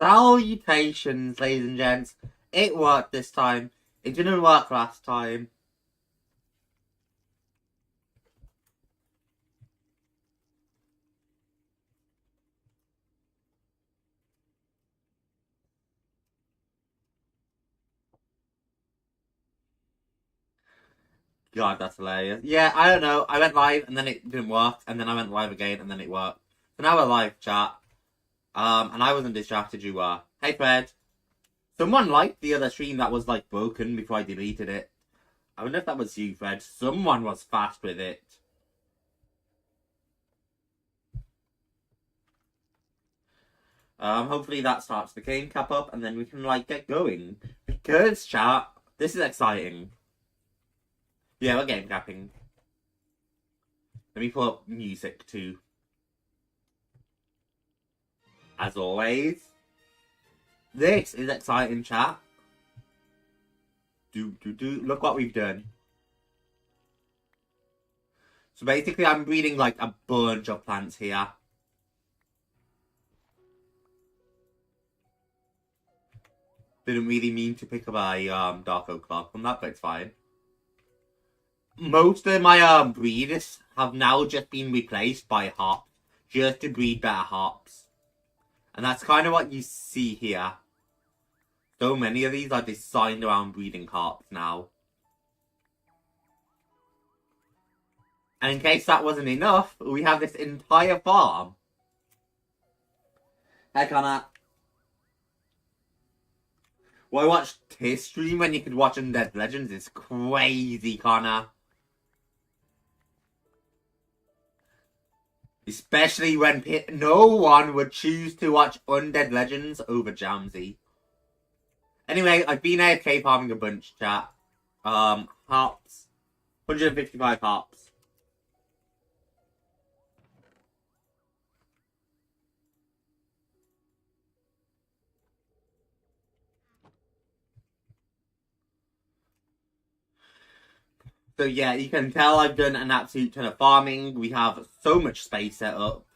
Salutations, ladies and gents. It worked this time. It didn't work last time. God, that's hilarious. Yeah, I don't know. I went live and then it didn't work, and then I went live again and then it worked. So now we're live, chat. And I wasn't distracted, you were. Hey, Fred. Someone liked the other stream that was, like, broken before I deleted it. I wonder if that was you, Fred. Someone was fast with it. Hopefully that starts the game cap up and then we can, like, get going. Because, chat, this is exciting. Yeah, we're game capping. Let me pull up music too. As always. This is exciting, chat. Look what we've done. So basically I'm breeding like a bunch of plants here. Didn't really mean to pick up a dark oak clock from that, but it's fine. Most of my breeders have now just been replaced by hops, just to breed better hops. And that's kind of what you see here. So many of these are designed around breeding hops now. And in case that wasn't enough, we have this entire farm. Hey, Connor. Why watch his stream when you could watch Undead Legends? It's crazy, Connor. Especially when no one would choose to watch Undead Legends over Jamsy. Anyway, I've been AFK farming a bunch, chat. Hops. 155 hops. So yeah, you can tell I've done an absolute ton of farming. We have so much space set up.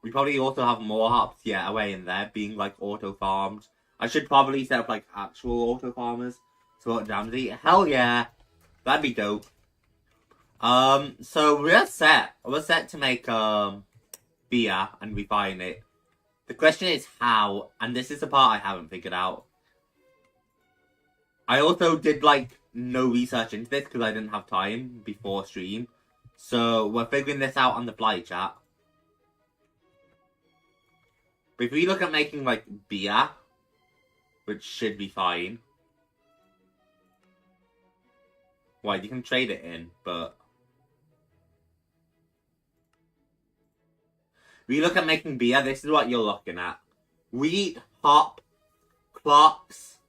We probably also have more hops, yeah, away in there, being like auto farmed. I should probably set up like actual auto farmers. So what, Jamsy? Hell yeah. That'd be dope. So we're set. We're set to make beer and refine it. The question is how, and this is the part I haven't figured out. I also did like no research into this because I didn't have time before stream. So we're figuring this out on the fly, chat. But if we look at making like beer, which should be fine. Well, you can trade it in, but if we look at making beer, this is what you're looking at. Wheat, hop, clocks,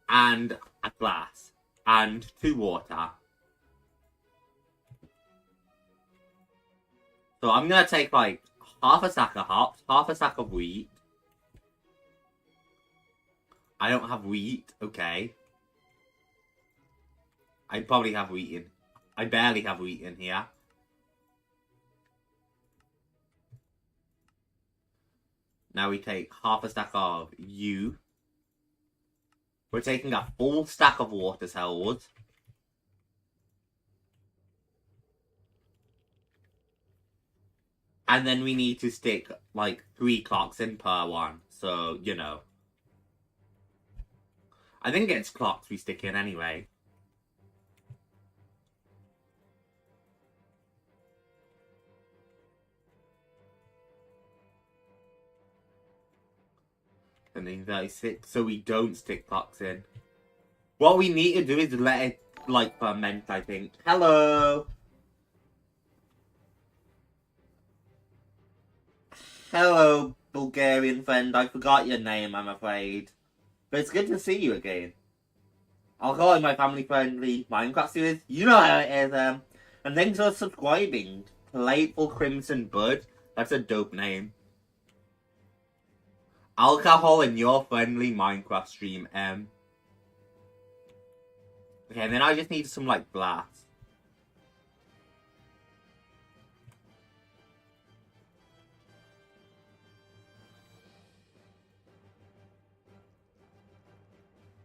and a glass. And 2 water. So I'm going to take like half a sack of hops, half a sack of wheat. I don't have wheat, okay. I probably have wheat in. I barely have wheat in here. Now we take half a stack of yew. We're taking a full stack of water cellwood. And then we need to stick like 3 clocks in per one. So, you know. I think it's clocks we stick in anyway. And then 36, so we don't stick clocks in. What we need to do is let it, like, ferment, I think. Hello! Hello, Bulgarian friend. I forgot your name, I'm afraid. But it's good to see you again. I'll call it my family-friendly Minecraft series. You know how it is, And thanks for subscribing. Playful Crimson Bud. That's a dope name. Alcohol in your friendly Minecraft stream, Okay, and then I just need some, like, glass.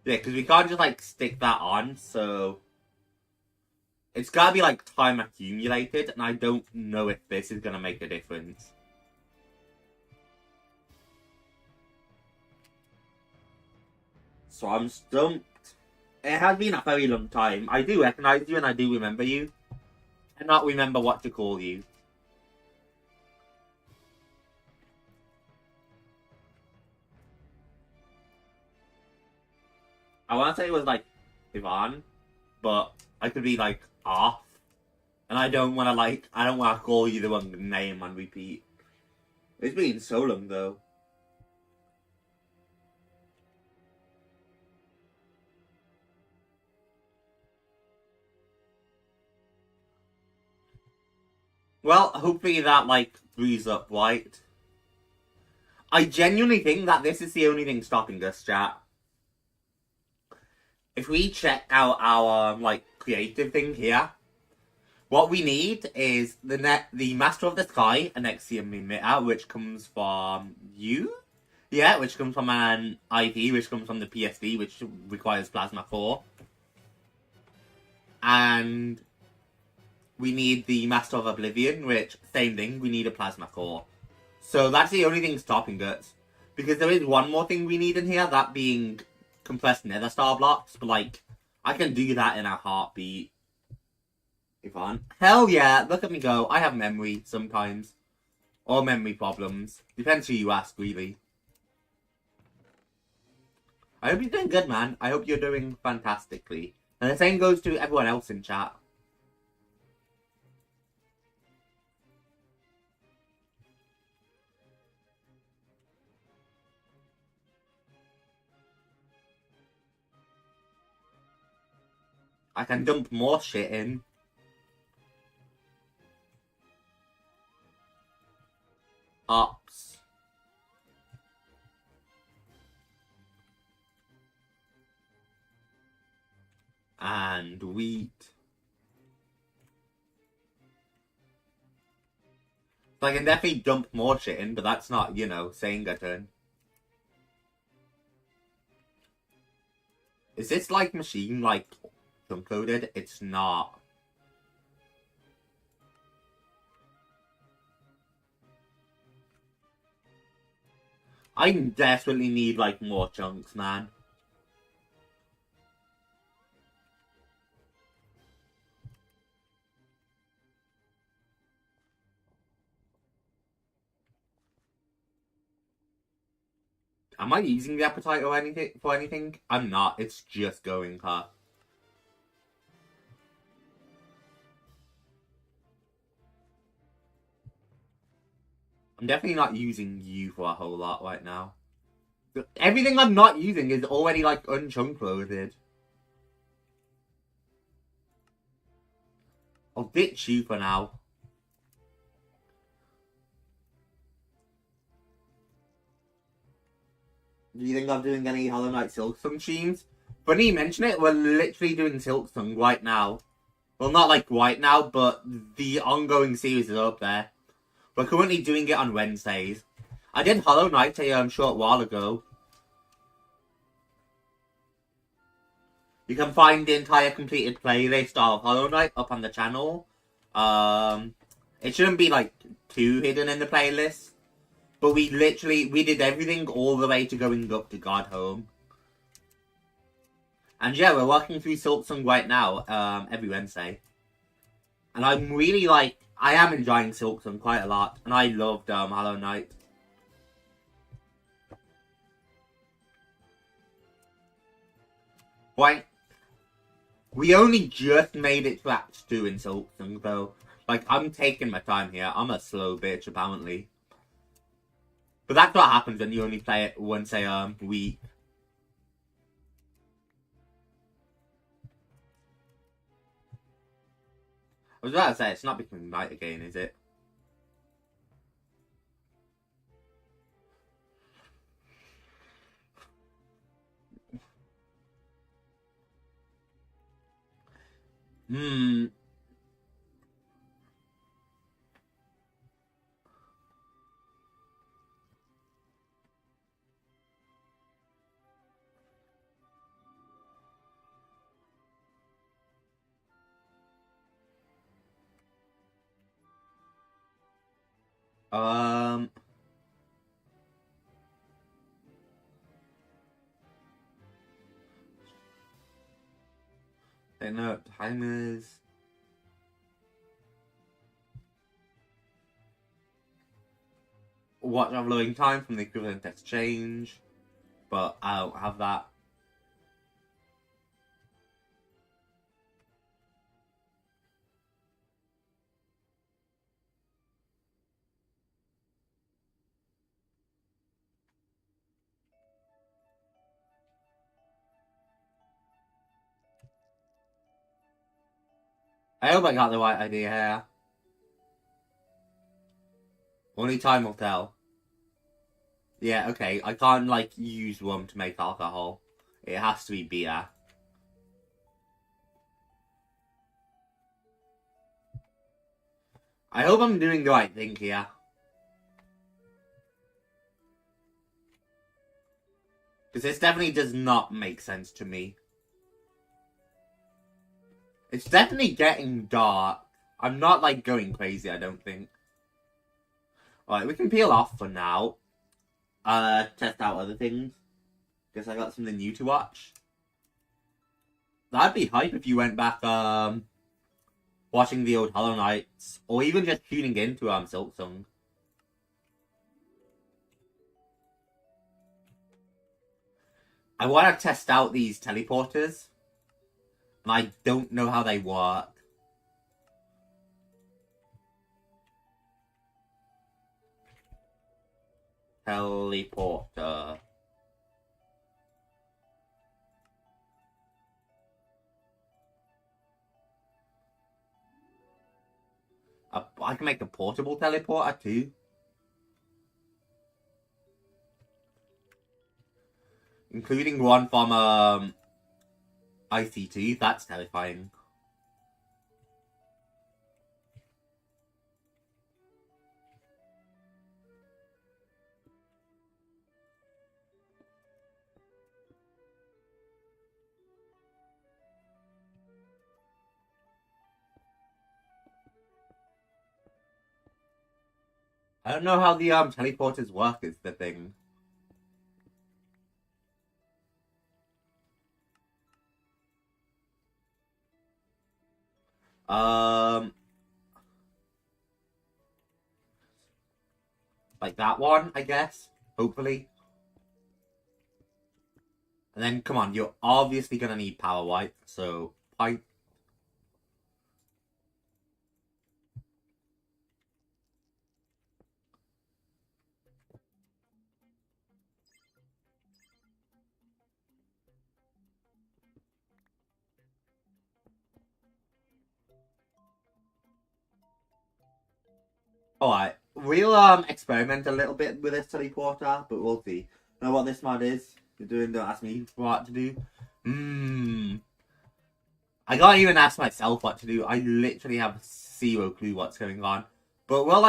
Yeah, because we can't just, like, stick that on, so... It's gotta be, like, time accumulated, and I don't know if this is gonna make a difference. So I'm stumped. It has been a very long time. I do recognize you and I do remember you. I cannot remember what to call you. I want to say it was like Ivan, but I could be like off. And I don't want to I don't want to call you the wrong name and repeat. It's been so long though. Well, hopefully that, like, breeze up, right? I genuinely think that this is the only thing stopping us, chat. If we check out our, like, creative thing here, what we need is the Master of the Sky, an axiom emitter, which comes from you? Yeah, which comes from an IP, which comes from the PSD, which requires Plasma 4. And we need the Master of Oblivion, which, same thing, we need a Plasma Core. So that's the only thing stopping us. Because there is one more thing we need in here, that being compressed nether star blocks, but, like, I can do that in a heartbeat. Ivan. Hell yeah, look at me go. I have memory sometimes. Or memory problems. Depends who you ask, really. I hope you're doing good, man. I hope you're doing fantastically. And the same goes to everyone else in chat. I can dump more shit in. Ops. And wheat. So I can definitely dump more shit in, but that's not, you know, saying a turn. Is this, like, machine, like, chunk coded? It's not. I desperately need, like, more chunks, man. Am I using the appetite or anything for anything? I'm not. It's just going, huh? I'm definitely not using you for a whole lot right now. Everything I'm not using is already, like, unchunk loaded. I'll ditch you for now. Do you think I'm doing any Hollow Knight Silksong streams? Funny you mention it, we're literally doing Silksong right now. Well, not like right now, but the ongoing series is up there. We're currently doing it on Wednesdays. I did Hollow Knight a short while ago. You can find the entire completed playlist of Hollow Knight up on the channel. It shouldn't be, like, too hidden in the playlist. But we did everything all the way to going up to God Home. And yeah, we're working through Silksong right now, every Wednesday. And I'm really, like, I am enjoying Silksong quite a lot. And I loved Hollow Knight. Right. We only just made it to Act 2 in Silksong, though. Like, I'm taking my time here. I'm a slow bitch, apparently. But that's what happens when you only play it once a week. I was about to say, it's not becoming night again, is it? Hmm. I don't know, timers. Watch overloading time from the equivalent exchange, but I don't have that. I hope I got the right idea here. Only time will tell. Yeah, okay, I can't, like, use rum to make alcohol. It has to be beer. I hope I'm doing the right thing here. Because this definitely does not make sense to me. It's definitely getting dark. I'm not, like, going crazy, I don't think. Alright, we can peel off for now. Test out other things. Guess I got something new to watch. That'd be hype if you went back, watching the old Hollow Knights, or even just tuning into, Silksong. I want to test out these teleporters, and I don't know how they work. Teleporter. I can make a portable teleporter too. Including one from e.t.c. That's terrifying. I don't know how the teleporters work is the thing. Like that one, I guess. Hopefully. And then, come on, you're obviously gonna need power wipe, so pipe. Alright, we'll experiment a little bit with this teleporter, but we'll see. Know what this mod is? You're doing, don't ask me what to do. I can't even ask myself what to do. I literally have zero clue what's going on. But we'll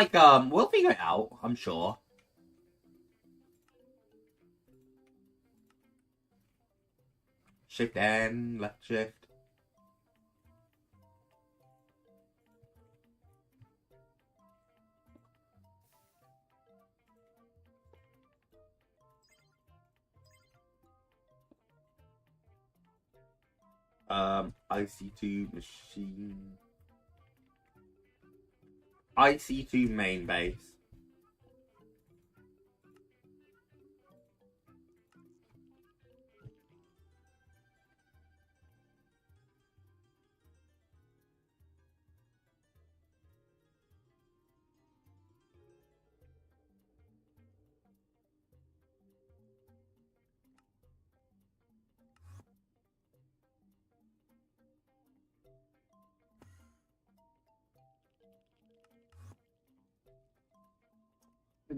we'll figure it out, I'm sure. Shift N, left shift. IC2 machine. IC2 main base.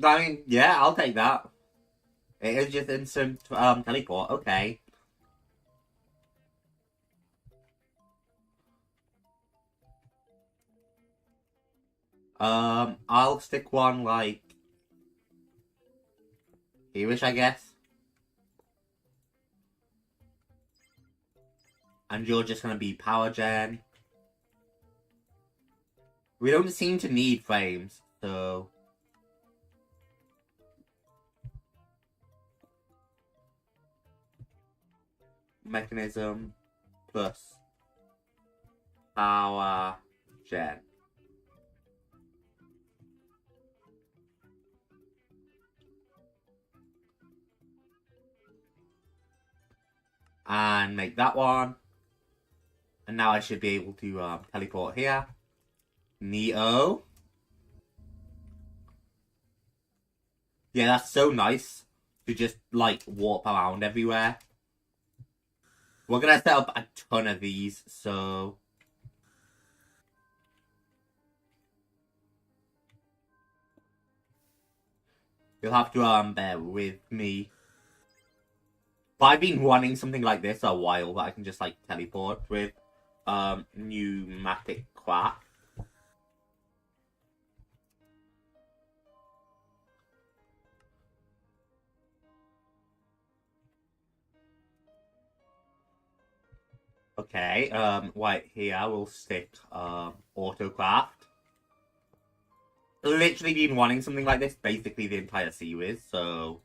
I mean, yeah, I'll take that. It is just instant teleport, okay. I'll stick one like here-ish, I guess. And you're just gonna be power gen. We don't seem to need frames, so mechanism plus power gen. And make that one. And now I should be able to teleport here. Neo. Yeah, that's so nice to just like warp around everywhere. We're gonna set up a ton of these, so you'll have to bear with me. But I've been wanting something like this a while that I can just like teleport with pneumatic craft. Okay, right here we'll stick autocraft. Literally been wanting something like this basically the entire series, so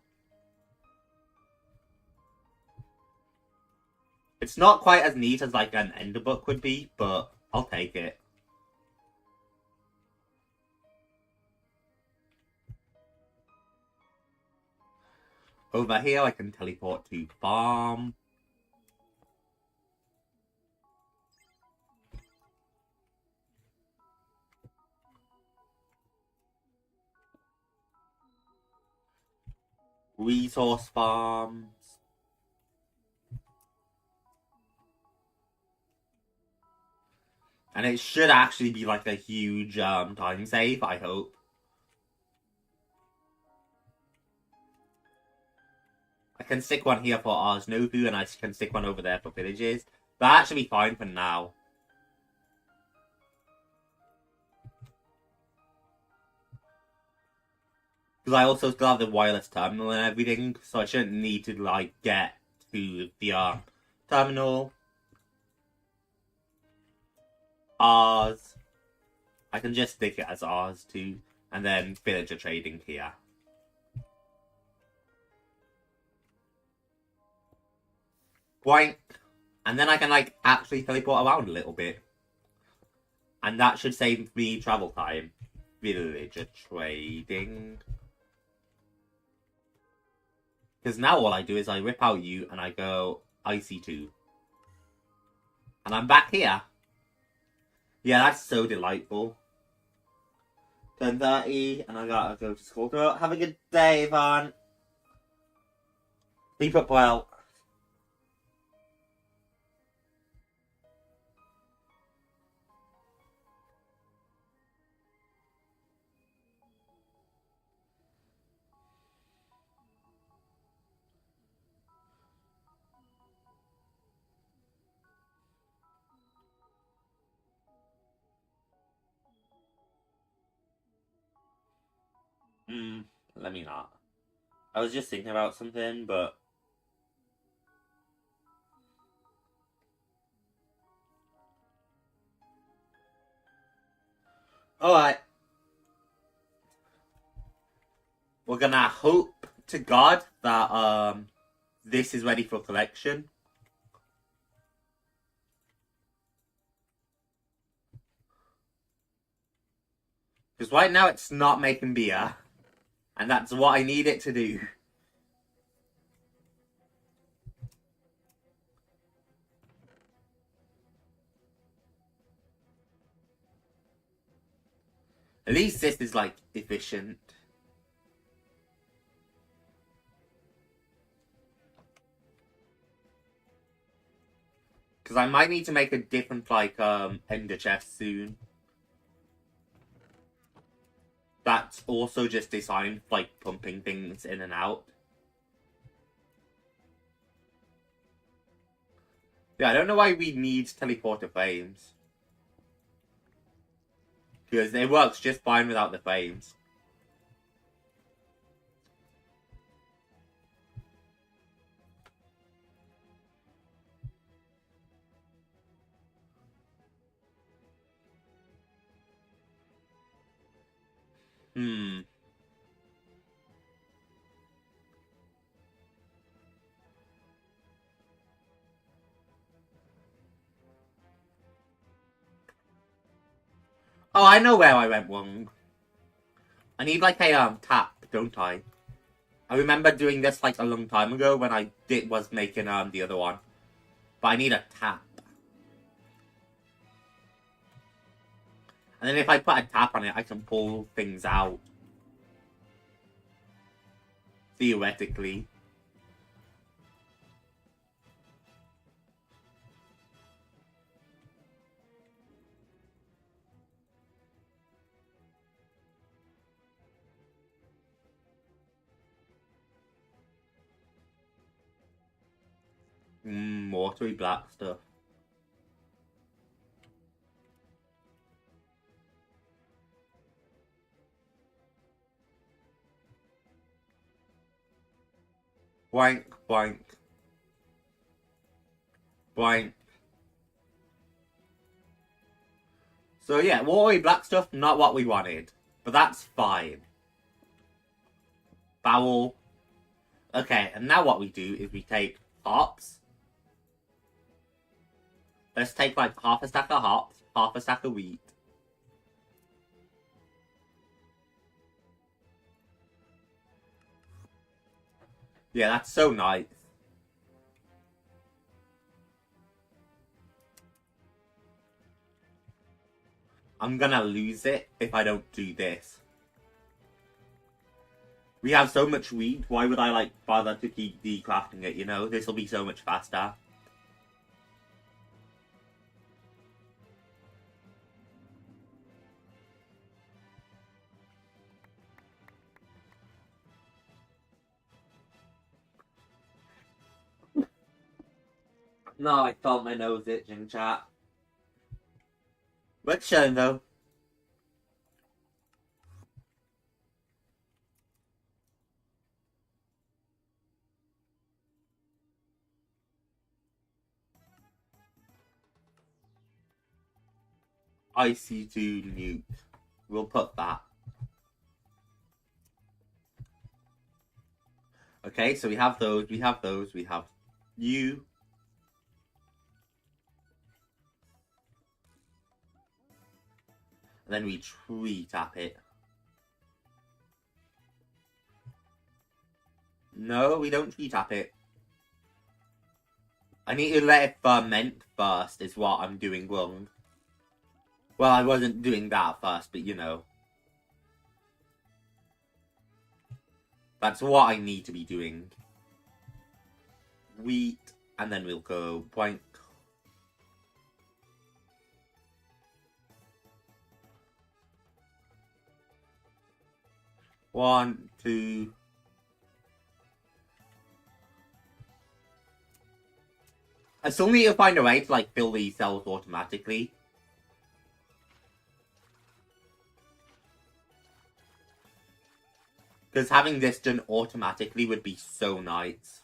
it's not quite as neat as like an ender book would be, but I'll take it. Over here I can teleport to farm. Resource farms. And it should actually be like a huge time save, I hope. I can stick one here for Ars Novu, and I can stick one over there for villages. That should be fine for now. Because I also still have the wireless terminal and everything, so I shouldn't need to like get to the terminal. Ars. I can just stick it as Ars too, and then villager trading here. Boink. And then I can like actually teleport around a little bit. And that should save me travel time. Villager trading. Because now all I do is I rip out you and I go IC2. And I'm back here. Yeah, that's so delightful. Turn 30 and I gotta go to school. Have a good day, Ivan. Sleep up well. Let me not. I was just thinking about something, but alright. We're gonna hope to God that this is ready for collection. Because right now it's not making beer. And that's what I need it to do. At least this is like efficient. Because I might need to make a different like ender chest soon. That's also just designed for like pumping things in and out. Yeah, I don't know why we need teleporter frames. Because it works just fine without the frames. Oh, I know where I went wrong. I need like a tap, don't I? I remember doing this like a long time ago when I was making the other one. But I need a tap. And then if I put a tap on it, I can pull things out. Theoretically. Watery black stuff. Blank, blank. Blank. So yeah, watery black stuff, not what we wanted. But that's fine. Bowel. Okay, and now what we do is we take hops. Let's take like half a stack of hops, half a stack of wheat. Yeah, that's so nice. I'm gonna lose it if I don't do this. We have so much wheat, why would I like bother to keep decrafting it, you know? This will be so much faster. No, I felt my nose itching, chat. What's showing though? IC2 nuke. We'll put that. Okay, so we have those, we have those, we have you. And then we tree tap it. No, we don't tree tap it. I need to let it ferment first, is what I'm doing wrong. Well, I wasn't doing that first, but you know. That's what I need to be doing. Wheat, and then we'll go blank. One, two. I still need to find a way to like fill these cells automatically. Because having this done automatically would be so nice.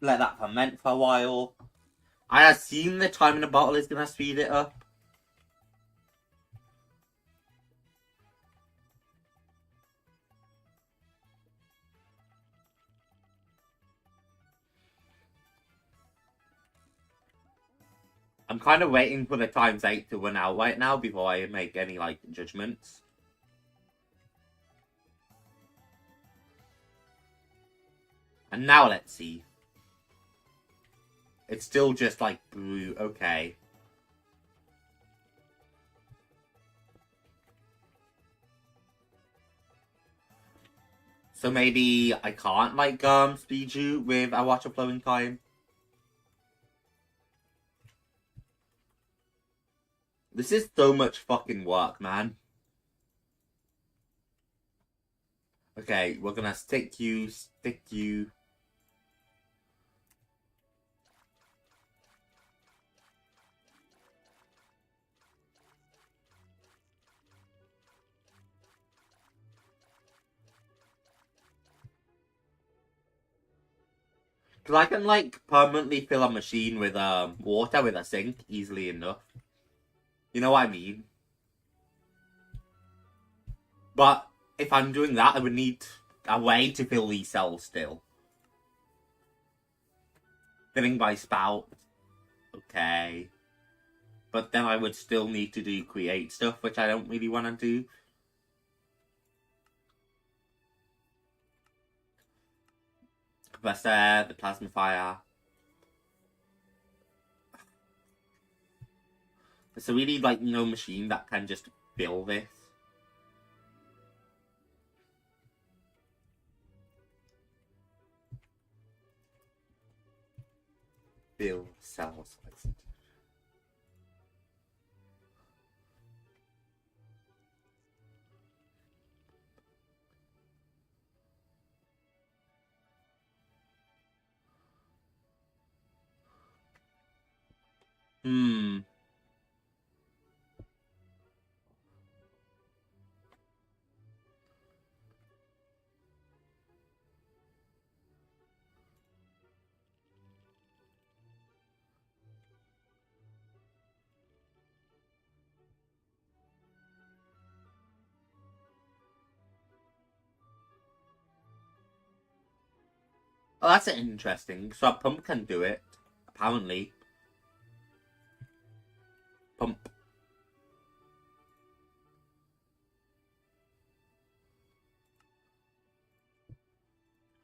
Let that ferment for a while. I assume the time in the bottle is going to speed it up. I'm kind of waiting for the ×8 to run out right now before I make any, like, judgments. And now let's see. It's still just, like, brew. Okay. So maybe I can't, like, speed you with a water flowing time. This is so much fucking work, man. Okay, we're gonna stick you. Because I can, like, permanently fill a machine with water with a sink easily enough. You know what I mean? But if I'm doing that, I would need a way to fill these cells still. Filling by spout. Okay. But then I would still need to do create stuff, which I don't really want to do. Compressor, the plasma fire. There's really, like, no machine that can just fill this. Fill cells. Oh, that's interesting. So a pump can do it, apparently. Pump.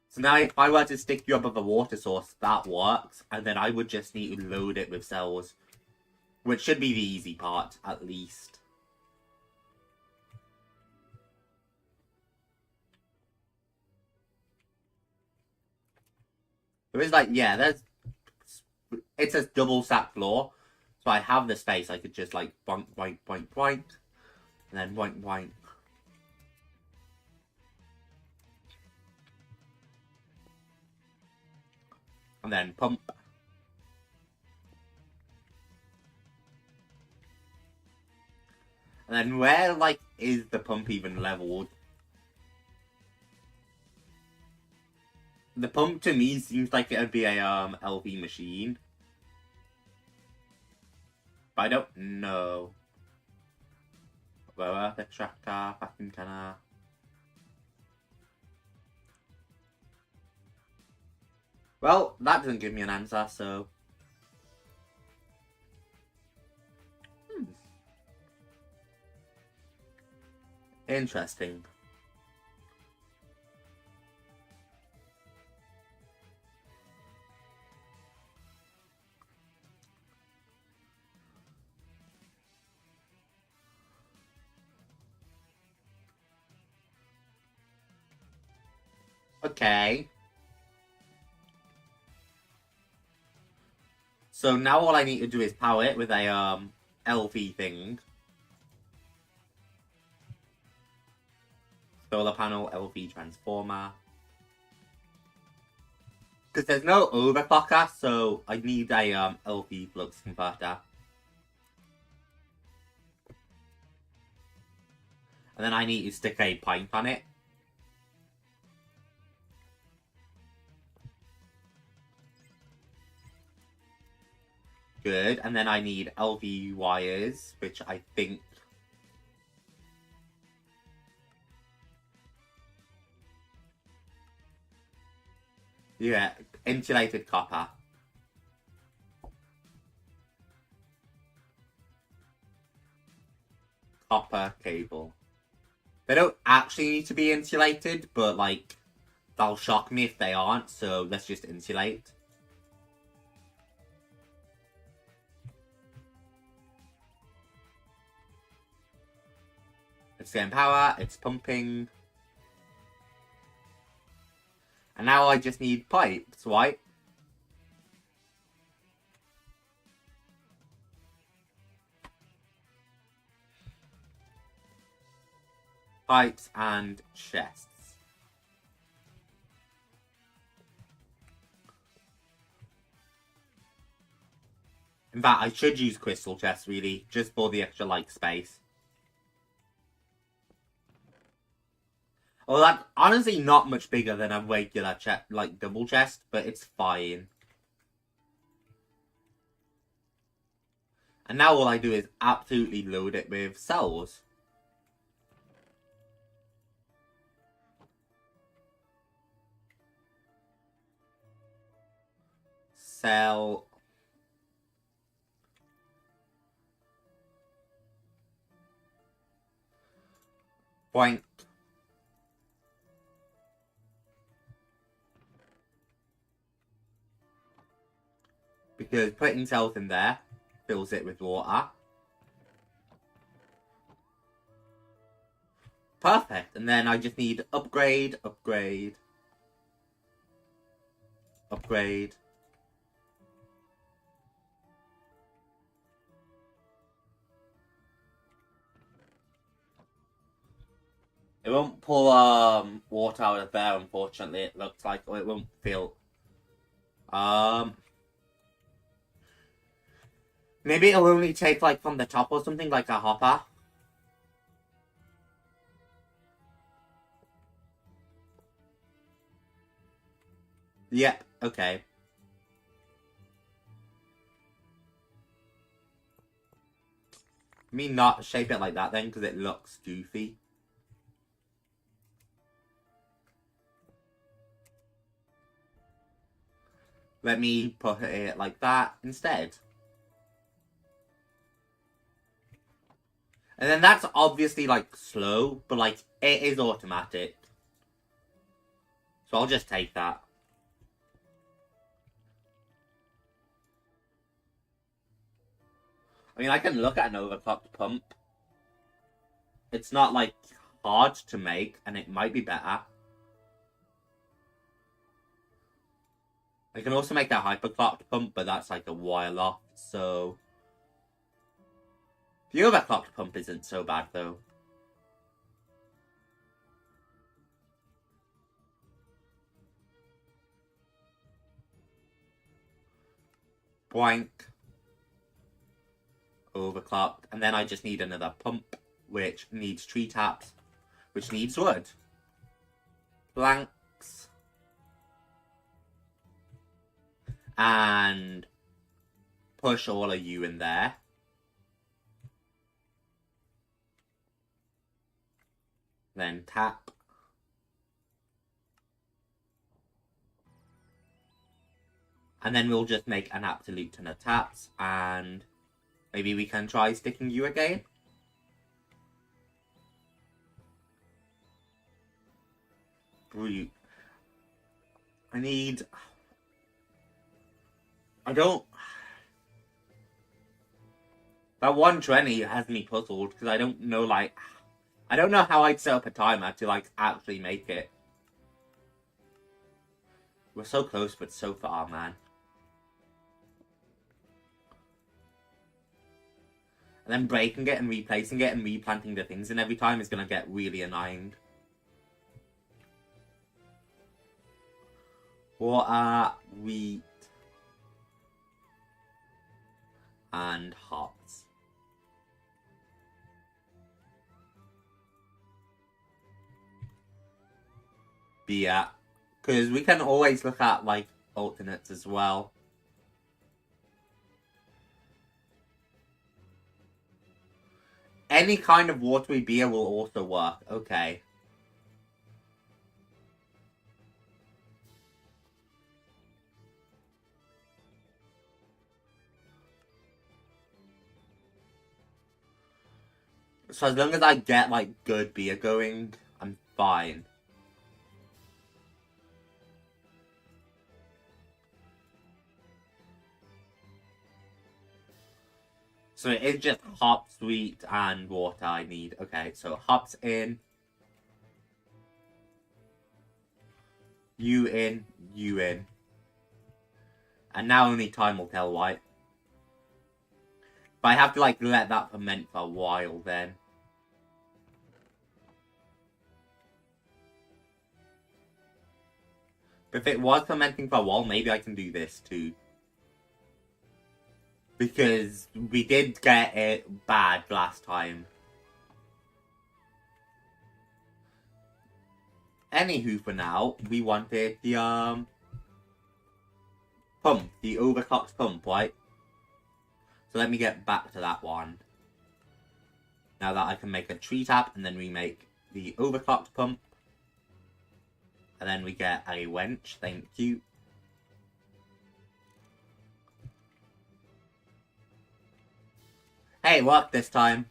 So now if I were to stick you up with a water source, that works. And then I would just need to load it with cells. Which should be the easy part, at least. There is like, yeah, there's... It's a double stack floor. So I have the space. I could just like boink, boink, boink, boink. And then boink, boink. And then pump. And then where, like, is the pump even leveled? The pump to me seems like it would be a LV machine. But I don't know. Rare earth extractor, vacuum canner. Well, that doesn't give me an answer, so... Interesting. Okay. So now all I need to do is power it with a LV thing. Solar panel, LV transformer. Because there's no overclocker, so I need a LV flux converter. And then I need to stick a pipe on it. Good, and then I need LV wires, which I think... Yeah, insulated copper. Copper cable. They don't actually need to be insulated, but, like, that'll shock me if they aren't, so let's just insulate. It's getting power, it's pumping. And now I just need pipes, right? Pipes and chests. In fact, I should use crystal chests, really, just for the extra, like, space. Well, that's honestly not much bigger than a regular chest, like, double chest, but it's fine. And now all I do is absolutely load it with cells. sell. Point. Because putting cells in there fills it with water. Perfect. And then I just need upgrade, upgrade, upgrade. It won't pull water out of there, unfortunately, it looks like, or it won't feel. Maybe it'll only take like from the top or something, like a hopper. Yep, okay. Me not shape it like that then, because it looks goofy. Let me put it like that instead. And then that's obviously like slow, but like it is automatic. So I'll just take that. I mean, I can look at an overclocked pump. It's not like hard to make, and it might be better. I can also make that hyperclocked pump, but that's like a while off, so... The overclocked pump isn't so bad, though. Boink. Overclocked. And then I just need another pump, which needs tree taps, which needs wood. Blanks. And push all of you in there. Then tap. And then we'll just make an absolute ton of taps, and maybe we can try sticking you again. Brute. That 120 has me puzzled, because I don't know, like... I don't know how I'd set up a timer to, like, actually make it. We're so close, but so far, man. And then breaking it and replacing it and replanting the things in every time is going to get really annoying. Water, wheat, and hops. Yeah, because we can always look at, like, alternates as well. Any kind of watery beer will also work. Okay. So as long as I get, like, good beer going, I'm fine. So it is just hops, wheat, and water I need. Okay, so hops in. You in, you in. And now only time will tell why. But I have to, like, let that ferment for a while then. But if it was fermenting for a while, maybe I can do this too. Because we did get it bad last time. Anywho, for now, we wanted the, pump. The overclocked pump, right? So let me get back to that one. Now that I can make a tree tap, and then we make the overclocked pump. And then we get a wench, thank you. Hey, it worked this time.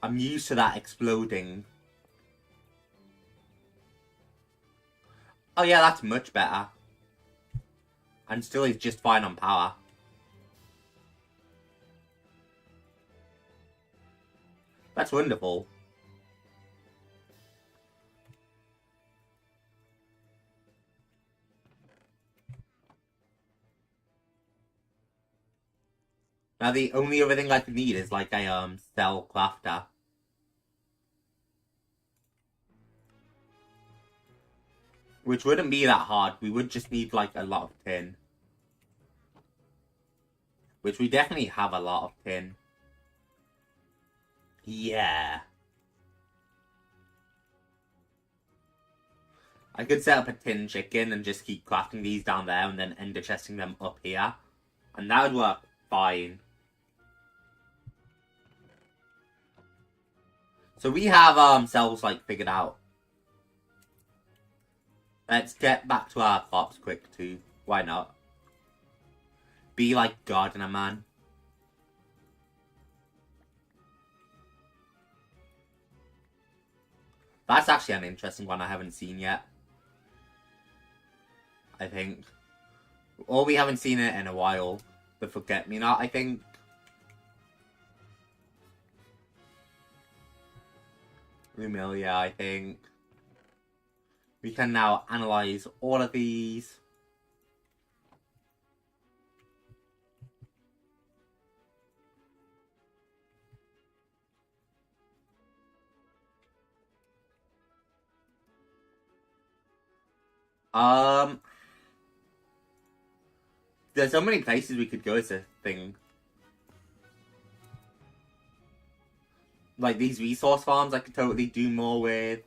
I'm used to that exploding. Oh yeah, that's much better. And still is just fine on power. That's wonderful. Now the only other thing I could need is like a cell crafter. Which wouldn't be that hard. We would just need like a lot of tin. Which we definitely have a lot of tin. Yeah. I could set up a tin chicken and just keep crafting these down there and then ender chesting them up here. And that would work fine. So we have cells like figured out. Let's get back to our crops quick too. Why not? Be like gardener man. That's actually an interesting one I haven't seen yet. I think. Or we haven't seen it in a while. The forget-me-not, I think. Lumilia, I think. We can now analyze all of these. There's so many places we could go as a thing. Like these resource farms I could totally do more with.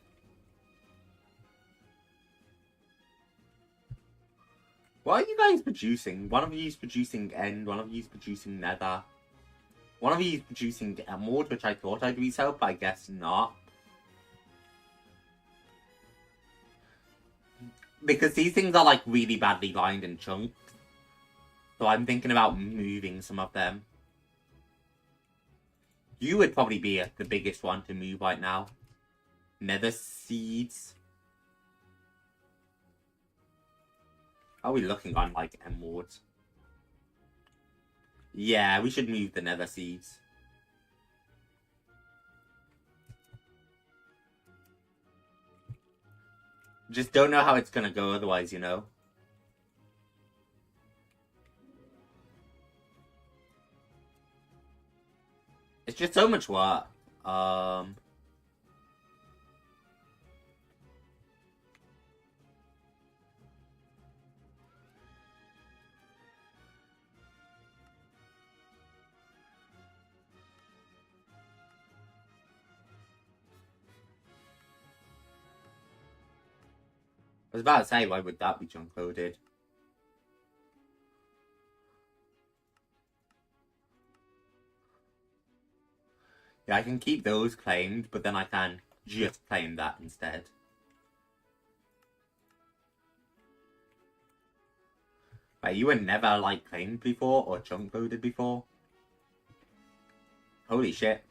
What are you guys producing? One of you is producing end, one of you is producing nether. One of you is producing emerald, which I thought I'd resell, but I guess not. Because these things are like really badly lined in chunks. So I'm thinking about moving some of them. You would probably be the biggest one to move right now. Nether seeds. How are we looking on like emeralds? Yeah, we should move the nether seeds. Just don't know how it's gonna go otherwise, you know? It's just so much work. I was about to say, why would that be junk loaded? Yeah, I can keep those claimed, but then I can just claim that instead. Wait, you were never, like, claimed before or chunk loaded before? Holy shit.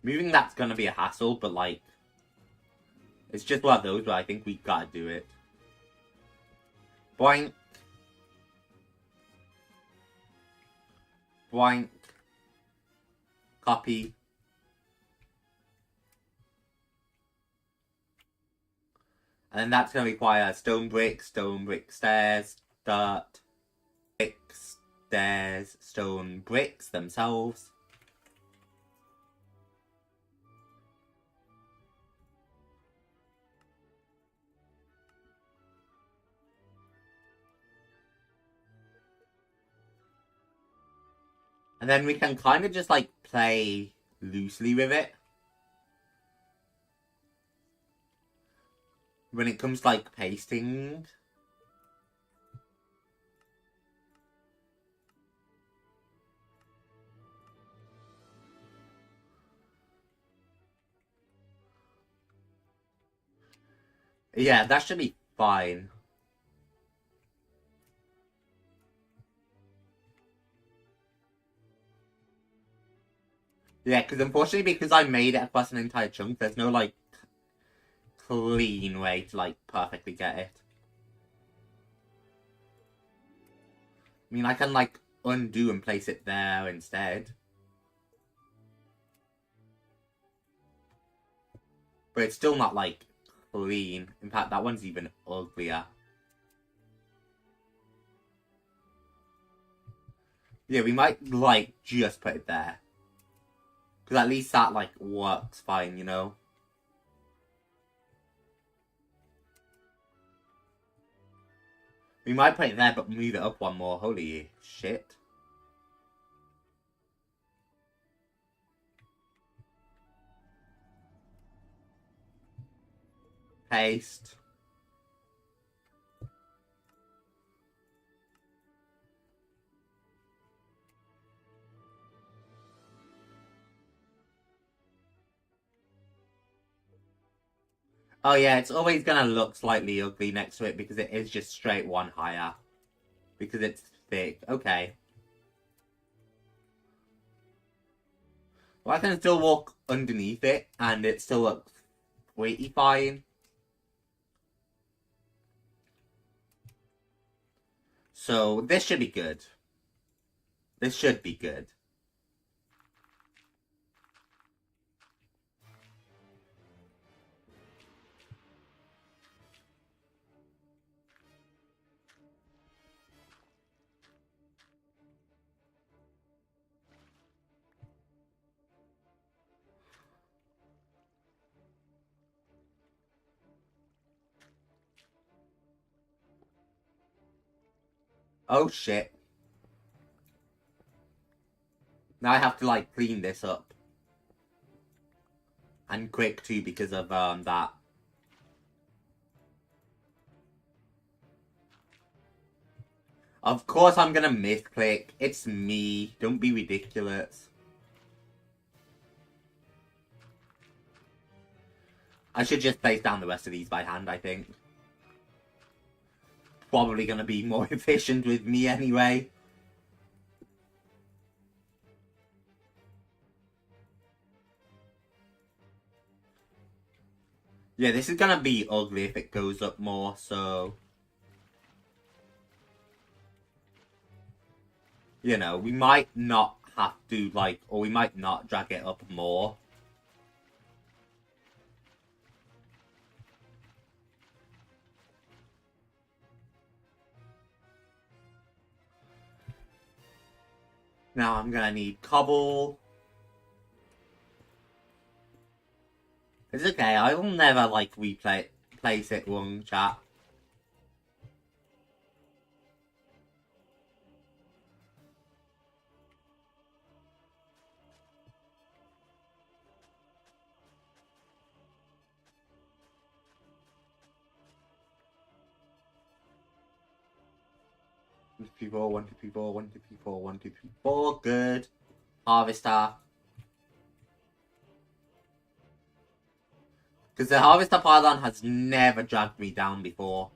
Moving that's gonna be a hassle, but, like, it's just one of those where I think we gotta do it. Boink. Boink. Copy. And then that's going to require stone brick stairs, dirt, bricks, stairs, stone bricks themselves. And then we can kind of just like play loosely with it. When it comes to like pasting. Yeah, that should be fine. Yeah, because unfortunately, because I made it across an entire chunk, there's no, like, clean way to, like, perfectly get it. I mean, I can, like, undo and place it there instead. But it's still not, like, clean. In fact, that one's even uglier. Yeah, we might, like, just put it there. Because at least that, like, works fine, you know? We might put it there, but move it up one more. Holy shit. Paste. Oh yeah, it's always gonna look slightly ugly next to it because it is just straight one higher. Because it's thick. Okay. Well, I can still walk underneath it and it still looks pretty fine. So this should be good. This should be good. Oh shit. Now I have to like clean this up. And quick too because of that. Of course I'm gonna misclick. It's me. Don't be ridiculous. I should just place down the rest of these by hand, I think. Probably gonna be more efficient with me anyway. Yeah, this is gonna be ugly if it goes up more, so... You know, we might not have to, like, or we might not drag it up more. Now I'm gonna need cobble. It's okay, I will never, like, place it wrong, chat. One, two, three, four, 1, 2, 3, 4, 1, 2, 3, 4, 1, 2, 3, 4. Good. Harvester. Because the harvester pylon has never dragged me down before.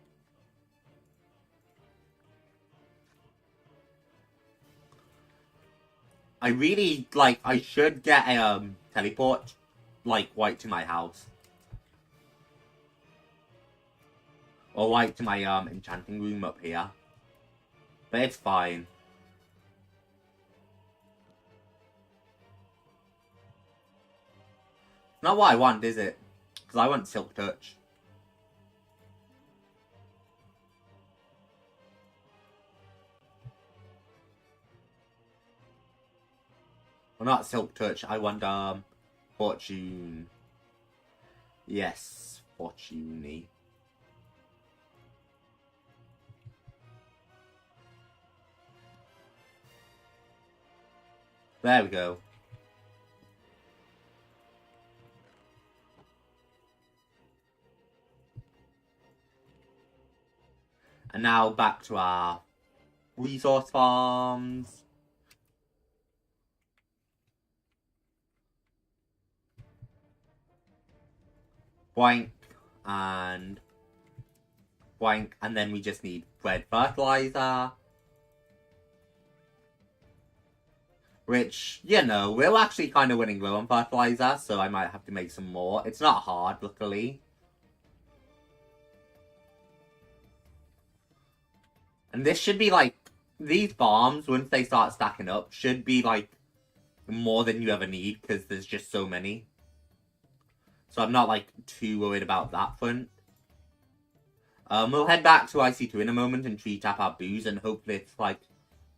I really, like, I should get a, teleport, like, right to my house. Or right to my, enchanting room up here. But it's fine. It's not what I want, is it? Because I want Silk Touch. Well, not Silk Touch, I want, Fortune. Yes, Fortune. There we go. And now back to our resource farms. Boink. And boink, and then we just need red fertilizer. Which, you know, we're actually kind of winning low on fertilizer, so I might have to make some more. It's not hard, luckily. And this should be like, these farms, once they start stacking up, should be like more than you ever need, because there's just so many. So I'm not like too worried about that front. We'll head back to IC2 in a moment and tree tap our booze, and hopefully it's like,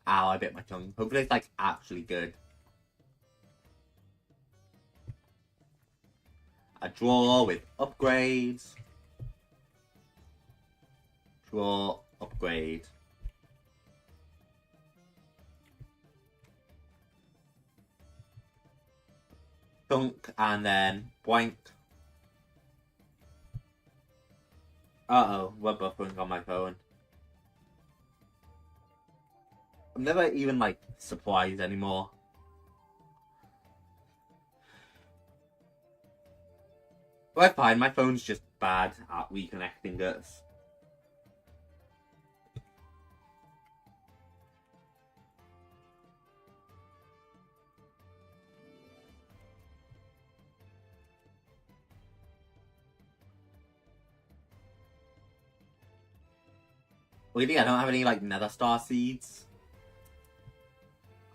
ow, I bit my tongue. Hopefully it's like actually good. A draw with upgrades. Draw, upgrade. Thunk, and then boink. Uh-oh, we're buffering on my phone. I'm never even, like, surprised anymore. We're fine, my phone's just bad at reconnecting us. Really, I don't have any, like, nether star seeds.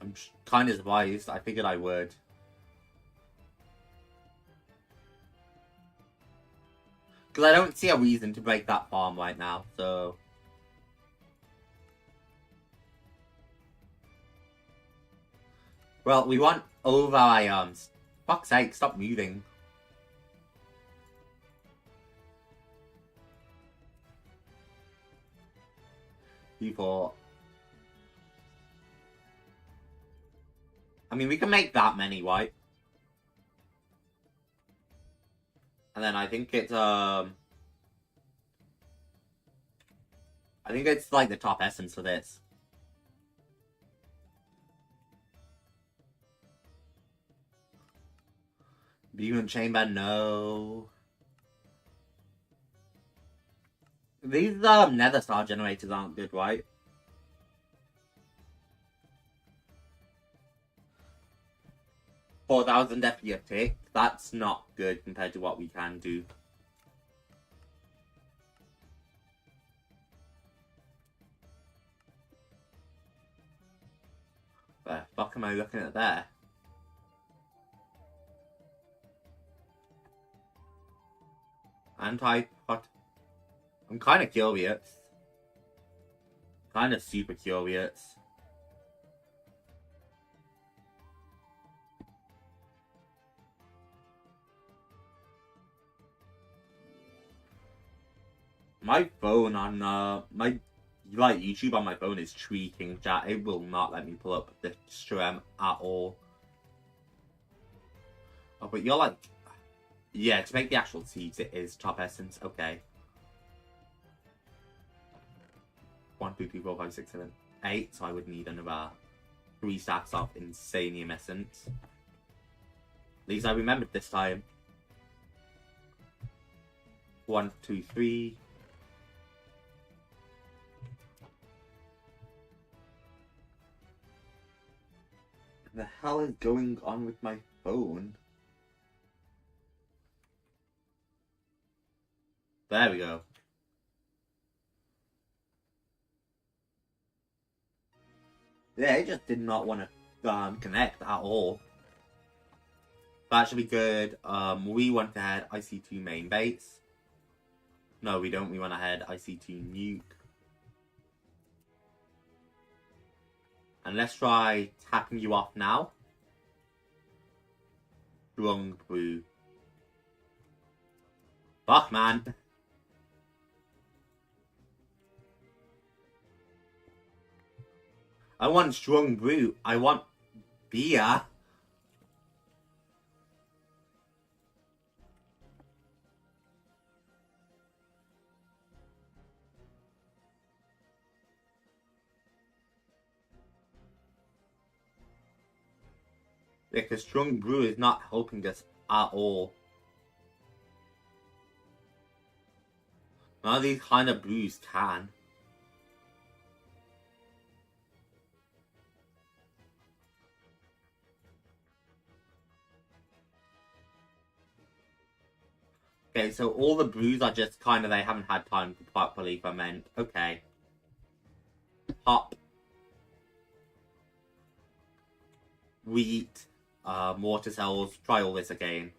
I'm kind of surprised. I figured I would. Because I don't see a reason to break that farm right now, so... Well, we want over items. Fuck's sake, stop moving. People... I mean, we can make that many, right? And then I think it's, I think it's, like, the top essence for this. Beam chamber, no. These, nether star generators aren't good, right? $4,000 FPF. That's not good compared to what we can do. The fuck am I looking at there? Anti-pot. I'm kind of curious. Kind of super curious. My phone on, my, like, YouTube on my phone is tweaking, chat. It will not let me pull up the stream at all. Oh, but you're like... Yeah, to make the actual seeds, it is top essence. Okay. 1, 2, 3, 4, 5, 6, 7, 8. So I would need another 3 stacks of Insanium essence. At least I remembered this time. 1, 2, 3... The hell is going on with my phone? There we go. Yeah, it just did not want to connect at all. That should be good. We want to head IC2 main base. No, we don't. We want to head IC2 nuke. And let's try tapping you off now. Strong brew. Fuck, man. I want strong brew. I want beer. Because strong brew is not helping us at all. None of these kind of blues can. Okay, so all the blues are just kind of, they haven't had time to properly ferment. Okay. Hop. Wheat. Mortar cells. Try all this again.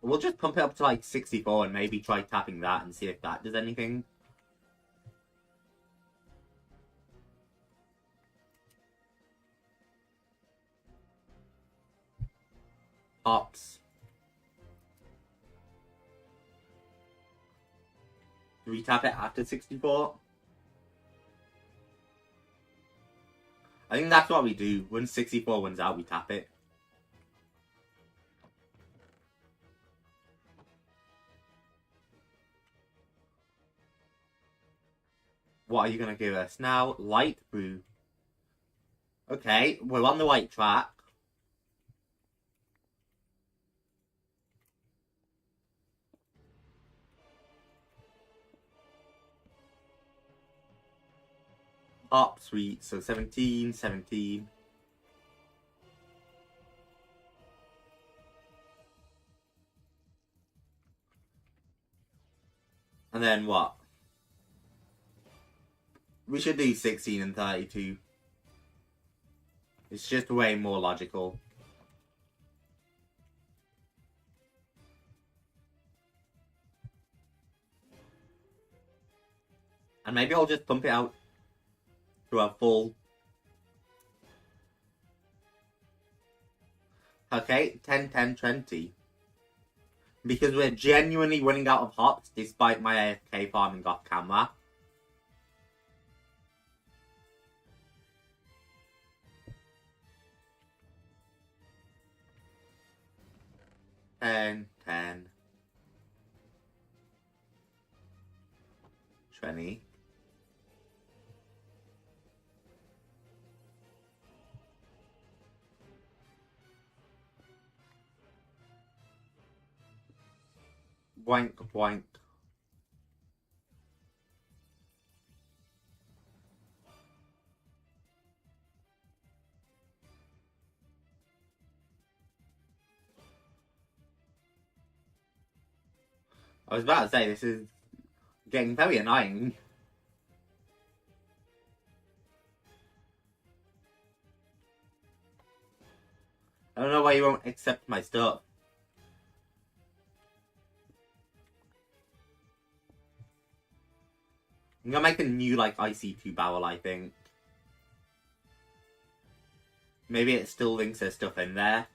We'll just pump it up to like 64 and maybe try tapping that and see if that does anything. Hops. Do we tap it after 64? I think that's what we do. When 64 wins out, we tap it. What are you going to give us now? Light brew. Okay, we're on the right track. Hop, sweet. So 17, 17. And then what? We should do 16 and 32. It's just way more logical. And maybe I'll just pump it out to a full. Okay, 10, 10, 20. Because we're genuinely running out of hops despite my AFK farming off camera. Ten, 20. Boink, boink. I was about to say, this is getting very annoying. I don't know why you won't accept my stuff. I'm gonna make a new, like, IC2 barrel, I think. Maybe it still links their stuff in there.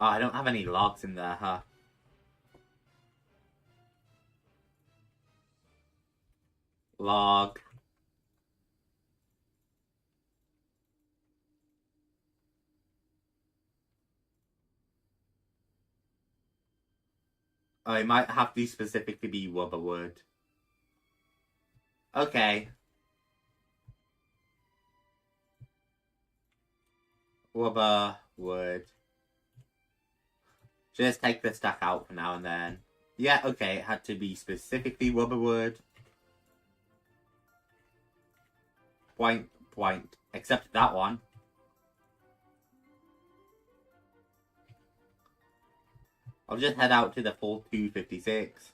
Oh, I don't have any logs in there, huh? Log. Oh, it might have to specifically be rubber wood. Okay. Rubber wood. Just take the stack out for now and then. Yeah, okay, it had to be specifically rubber wood. Point, point. Except that one. I'll just head out to the full 256.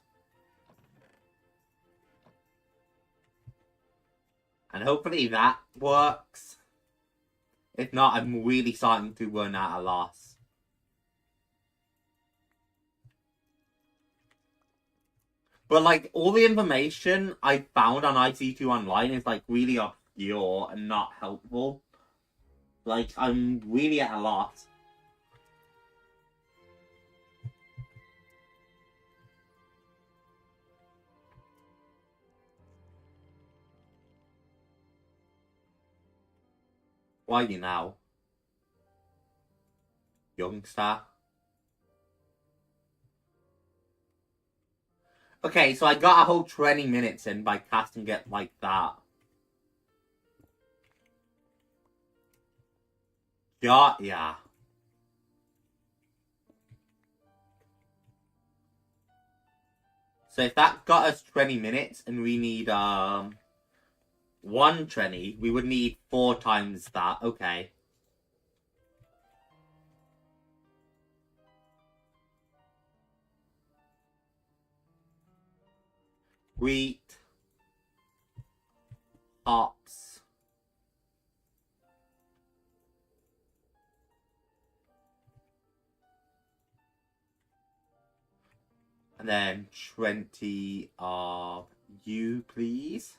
And hopefully that works. If not, I'm really starting to run at a loss. But, like, all the information I found on IC2 online is, like, really obscure and not helpful. Like, I'm really at a loss. Why are you now? Youngster. Okay, so I got a whole 20 minutes in by casting it like that. Yeah. So if that got us 20 minutes and we need 120, we would need 4 times that. Okay. Wheat. Hops. And then 20 of you, please.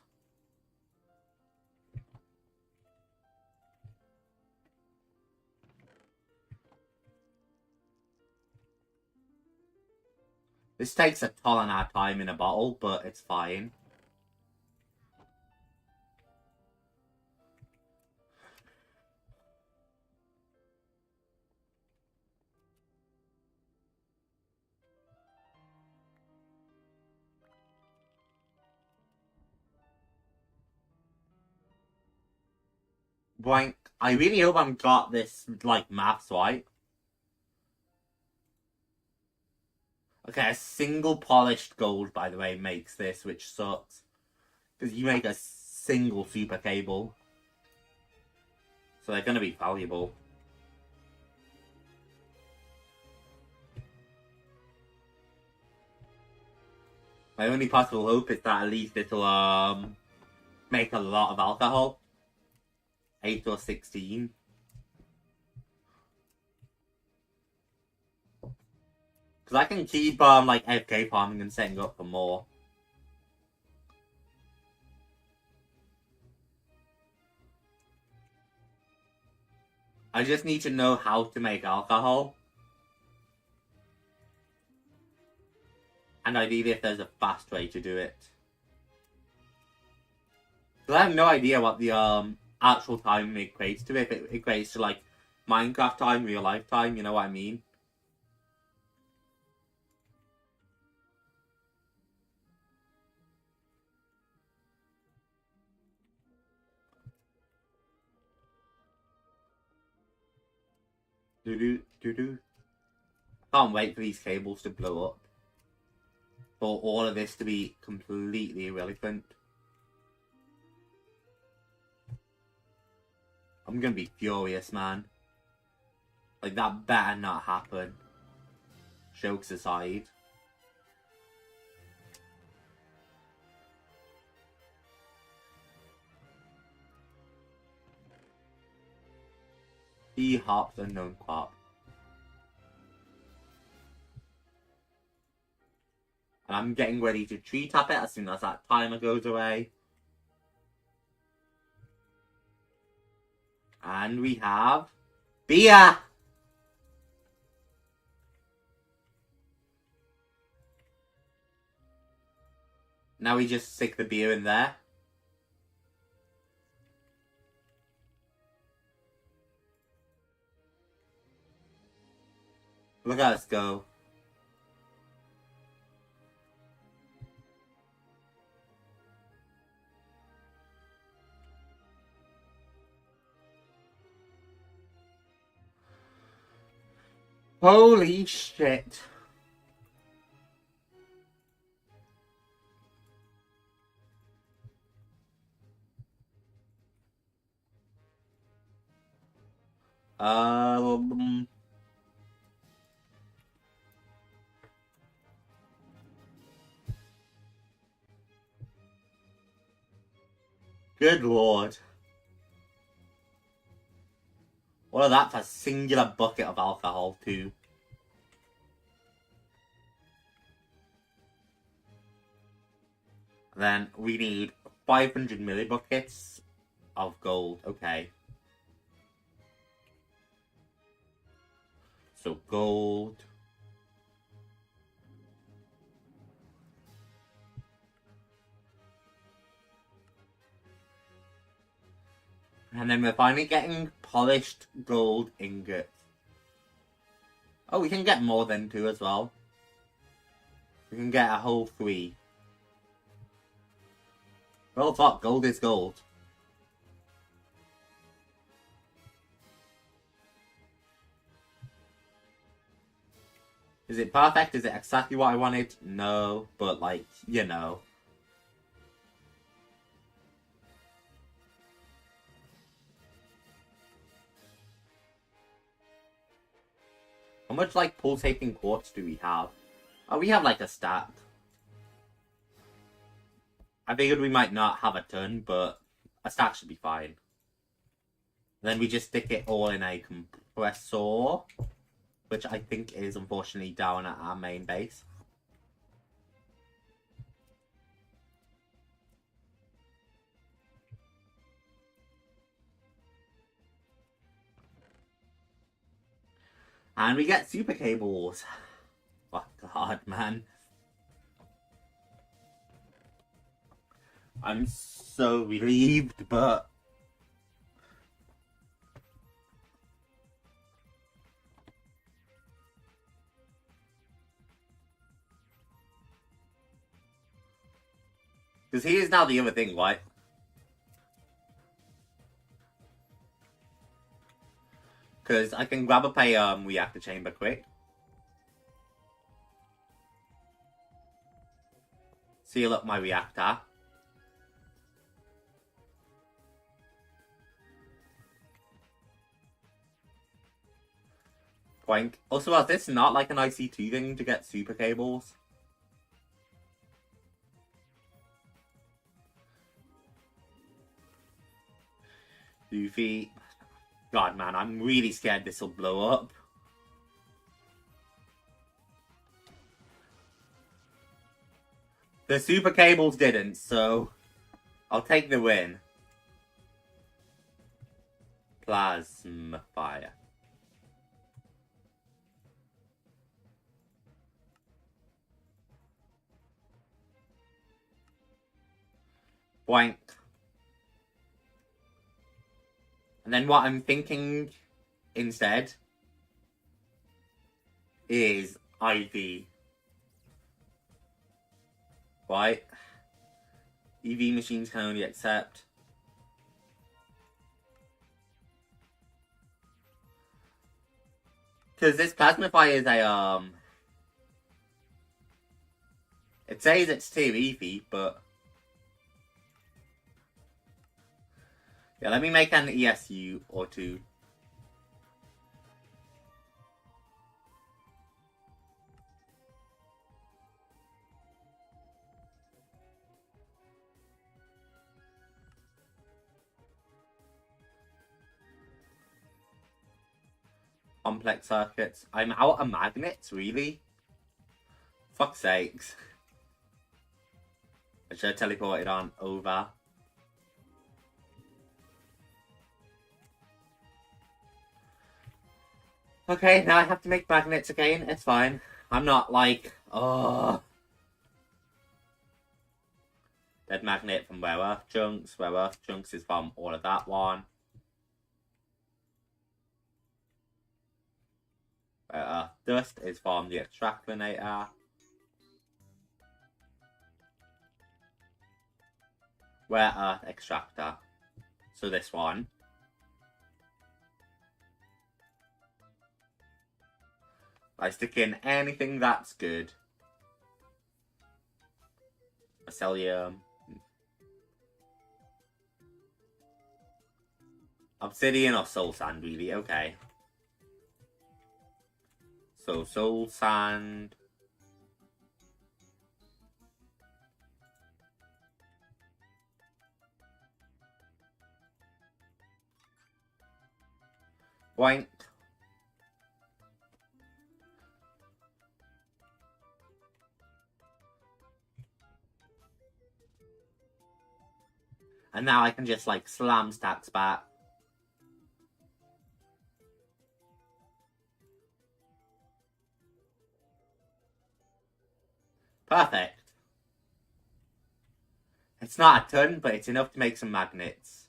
This takes a toll on our time in a bottle, but it's fine. Blank. I really hope I've got this, like, maths right. Okay, a single polished gold, by the way, makes this, which sucks. Because you make a single super cable. So they're going to be valuable. My only possible hope is that at least it'll, make a lot of alcohol. 8 or 16. Because I can keep, like, AFK farming and setting up for more. I just need to know how to make alcohol. And ideally if there's a fast way to do it. Because I have no idea what the, actual time equates to. If it equates to, like, Minecraft time, real life time, you know what I mean? Do-do-do-do. Can't wait for these cables to blow up. For all of this to be completely irrelevant. I'm gonna be furious, man. Like, that better not happen. Jokes aside. E hops unknown crop. And I'm getting ready to tree tap it as soon as that timer goes away. And we have beer! Now we just stick the beer in there. Look at us go. Holy shit. Good lord. What of that for a singular bucket of alcohol too. Then we need 500 millibuckets of gold. Okay. So gold. And then we're finally getting polished gold ingots. Oh, we can get more than 2 as well. We can get a whole 3. Well, fuck, gold is gold. Is it perfect? Is it exactly what I wanted? No, but like, you know. How much like pulsating quartz do we have? Oh, we have like a stack. I figured we might not have a ton, but a stack should be fine. Then we just stick it all in a compressor, which I think is unfortunately down at our main base. And we get super cables. Oh god, man. I'm so relieved, but... Because he is now the other thing, right? Because I can grab up a reactor chamber quick. Seal up my reactor. Boink. Also, is this not like an IC2 thing to get super cables? Luffy. God, man, I'm really scared this will blow up. The super cables didn't, so I'll take the win. Plasma fire. Boink. And then what I'm thinking instead is IV. Right? EV machines can only accept. Because this plasmify is a, it says it's 2 EV, but... Yeah, let me make an ESU or 2. Complex circuits. I'm out of magnets, really? Fuck's sakes. I should have teleported on over. Okay, now I have to make magnets again. It's fine. I'm not like, oh. Dead magnet from rare earth chunks. Rare earth chunks is from all of that one. Rare earth dust is from the extractinator. Rare earth extractor. So this one. I stick in anything that's good. Mycelium. Obsidian or soul sand, really? Okay. So, soul sand. Boink. And now I can just, like, slam stacks back. Perfect. It's not a ton, but it's enough to make some magnets.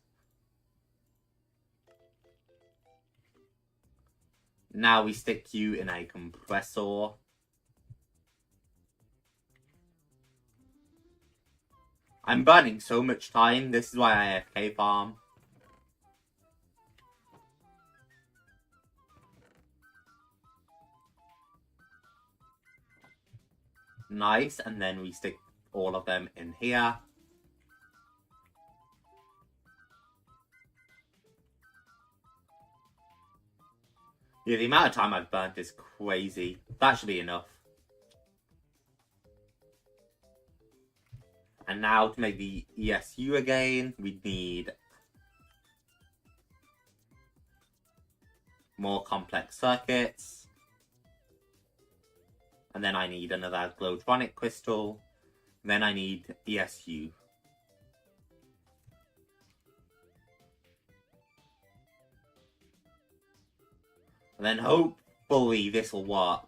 Now we stick you in a compressor. I'm burning so much time. This is why I AFK farm. Nice, and then we stick all of them in here. Yeah, the amount of time I've burnt is crazy. That should be enough. And now to make the ESU again, we need more complex circuits. And then I need another glowtronic crystal. Then I need ESU. And then hopefully this will work.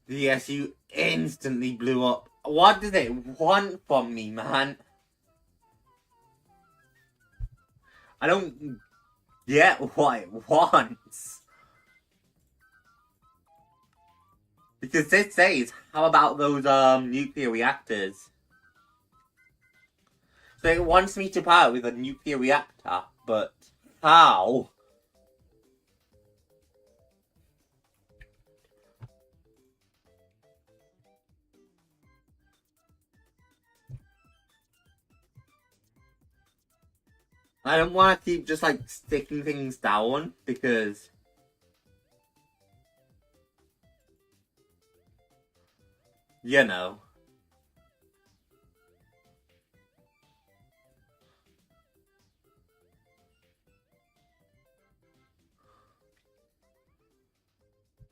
The ESU instantly blew up. What does it want from me, man? I don't get what it wants. Because this says, how about those nuclear reactors? So it wants me to power with a nuclear reactor, but how? I don't want to keep just like sticking things down because you know.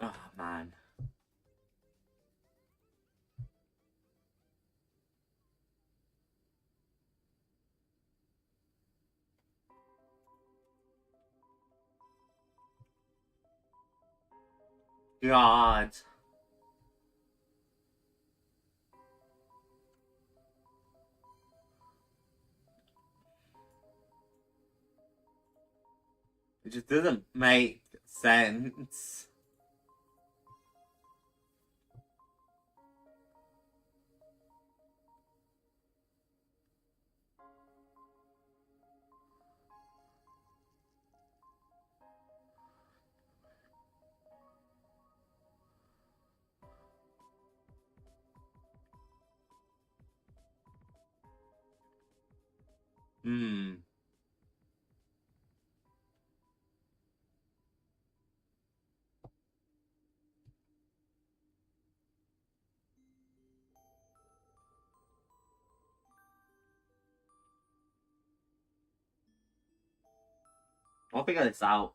Oh man. God. It just doesn't make sense. I'll figure this out.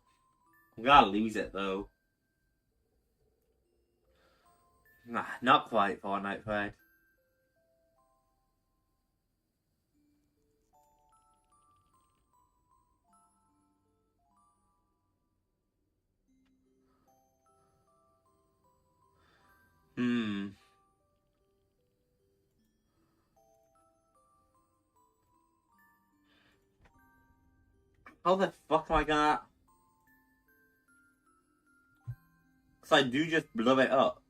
I'm gonna lose it though. Nah, not quite Fortnite Fred. How the fuck am I gonna... Cause I do just blow it up.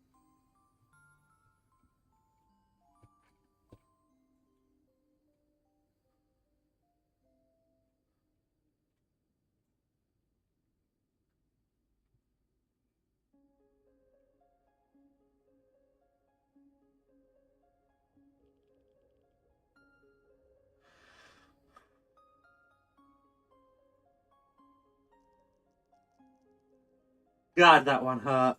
God, that one hurt.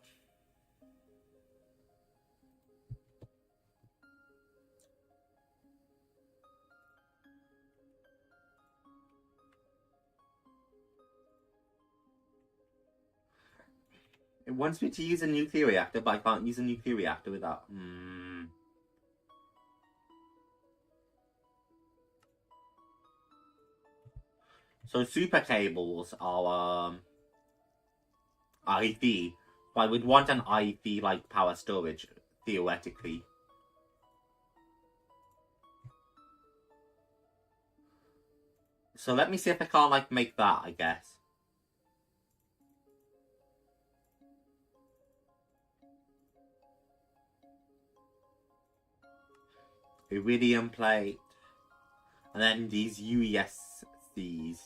It wants me to use a nuclear reactor, but I can't use a nuclear reactor without... So super cables are IV. But I would want an IV like power storage, theoretically. So let me see if I can't, like, make that, I guess. Iridium plate. And then these UESCs.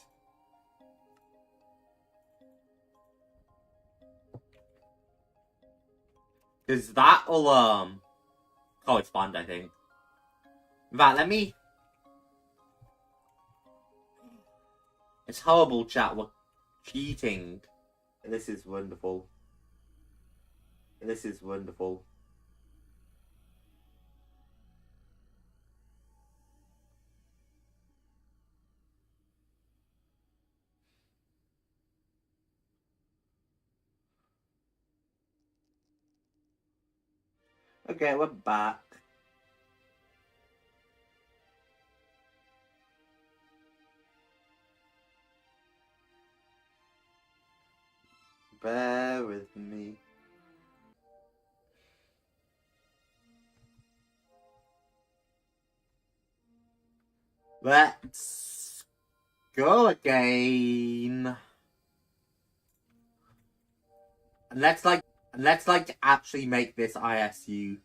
Because that'll, correspond, I think. In fact, let me... It's horrible, chat. We're cheating. This is wonderful. This is wonderful. Okay, we're back. Bear with me. Let's go again. And let's like actually make this ISU.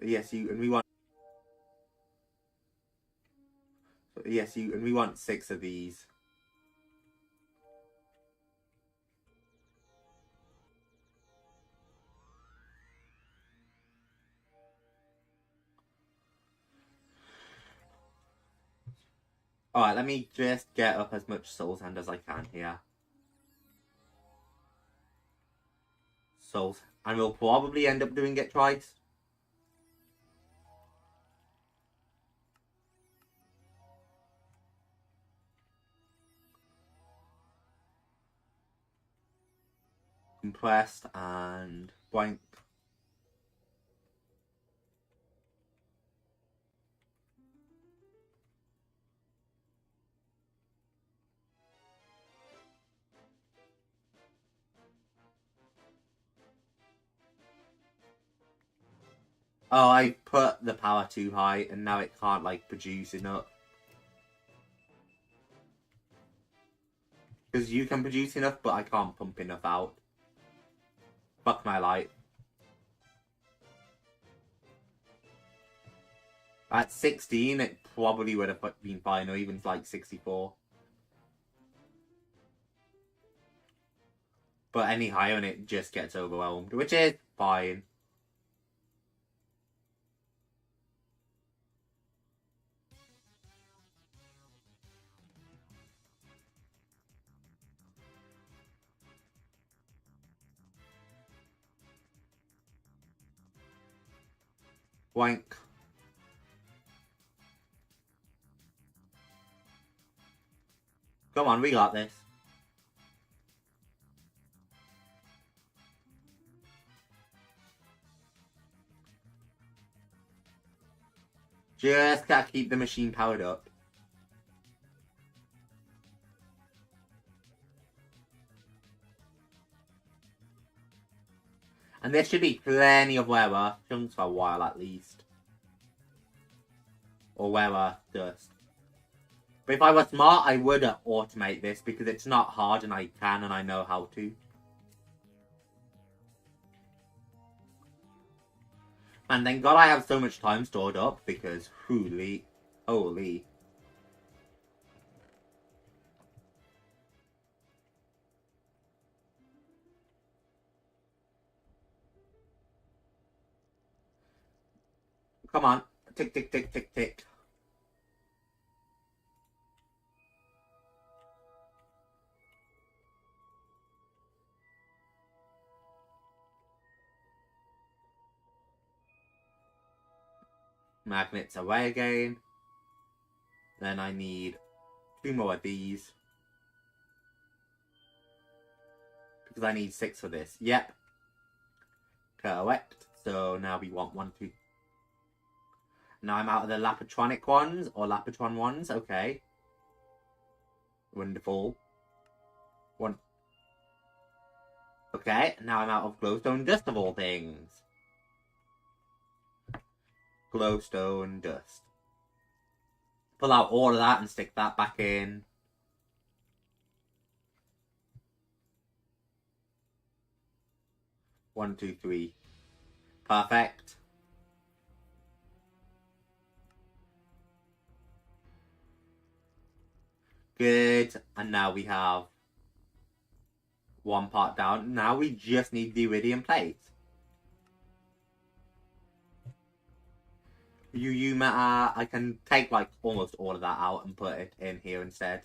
ESU, and we want 6 of these. Alright, let me just get up as much soul sand as I can here. Souls. And we'll probably end up doing it twice. Compressed and blank. Oh, I put the power too high and now it can't like produce enough. Because you can produce enough, but I can't pump enough out. Fuck my life. At 16, it probably would have been fine, or even like 64. But any higher and it just gets overwhelmed, which is fine. Blank. Come on, we got this. Just gotta keep the machine powered up. And there should be plenty of rare earth chunks for a while at least. Or rare earth dust. But if I were smart, I would automate this because it's not hard and I can and I know how to. And thank God I have so much time stored up because holy. Come on. Tick, tick, tick, tick, tick. Magnets away again. Then I need 2 more of these. Because I need 6 for this. Yep. Correct. So now we want 1, 2. Now I'm out of the Lapatronic ones, or Lapatron ones. Okay. Wonderful. 1. Okay, now I'm out of glowstone dust of all things. glowstone, dust. Pull out all of that and stick that back in. One, two, three. Perfect. Good. And now we have one part down. Now we just need the iridium plate. UU matter. I can take like almost all of that out and put it in here instead.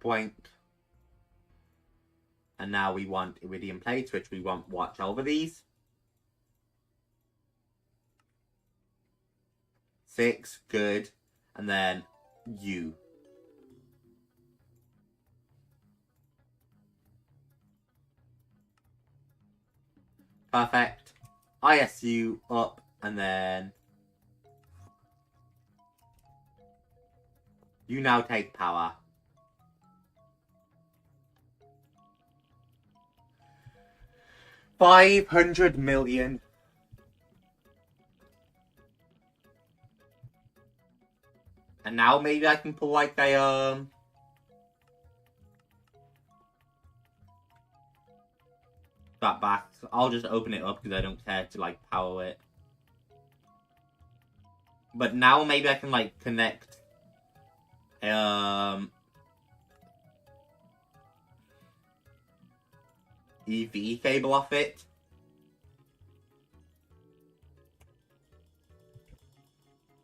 Boink. And now we want iridium plates, which we want watch over these. 6, good. And then U. Perfect. ISU up, and then you now take power. $500 million. And now maybe I can pull like a that back. I'll just open it up because I don't care to like power it. But now maybe I can like connect EV cable off it.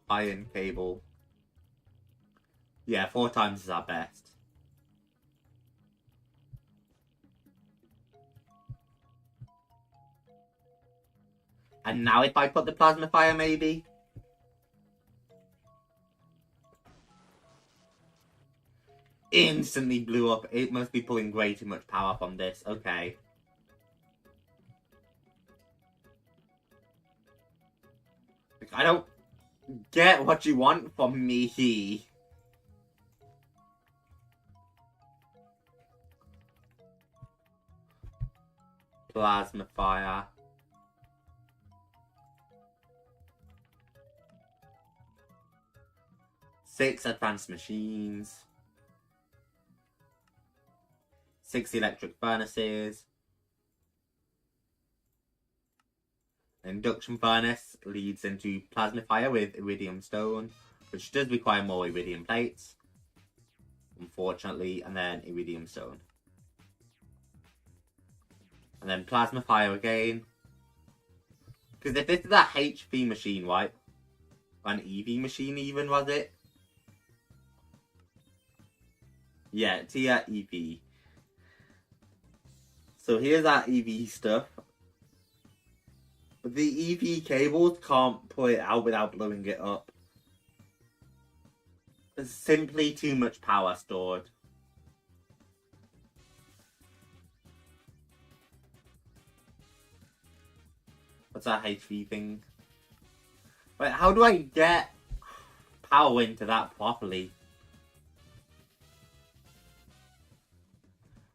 Iron cable. Yeah, 4 times is our best. And now if I put the plasma fire, maybe? Instantly blew up. It must be pulling way too much power from this. Okay. I don't get what you want from me. Plasma fire. Six advanced machines. 6 electric furnaces. Induction furnace leads into plasma fire with iridium stone, which does require more iridium plates, unfortunately, and then iridium stone. And then plasma fire again. Because if this is a HV machine, right? An EV machine even, was it? Yeah, tier EV. So here's our EV stuff. But the EV cables can't pull it out without blowing it up. There's simply too much power stored. What's that HV thing? Wait, how do I get power into that properly?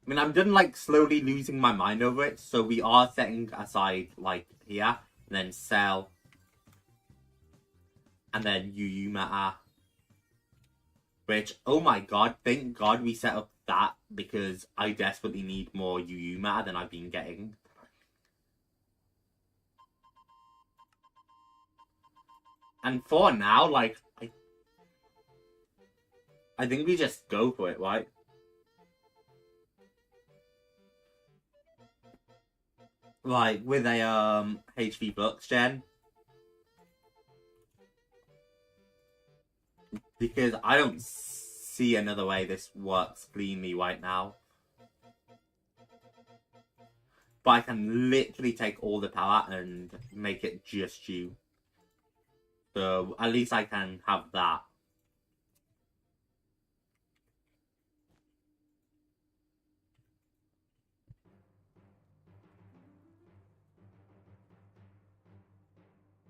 I mean, I'm done like slowly losing my mind over it, so we are setting aside like here, and then sell, and then UU matter. Which, oh my god, thank god we set up that, because I desperately need more UU matter than I've been getting. And for now, like, I think we just go for it, right? Like, with a, HV Flux gen. Because I don't see another way this works cleanly right now. But I can literally take all the power and make it just you. So, at least I can have that.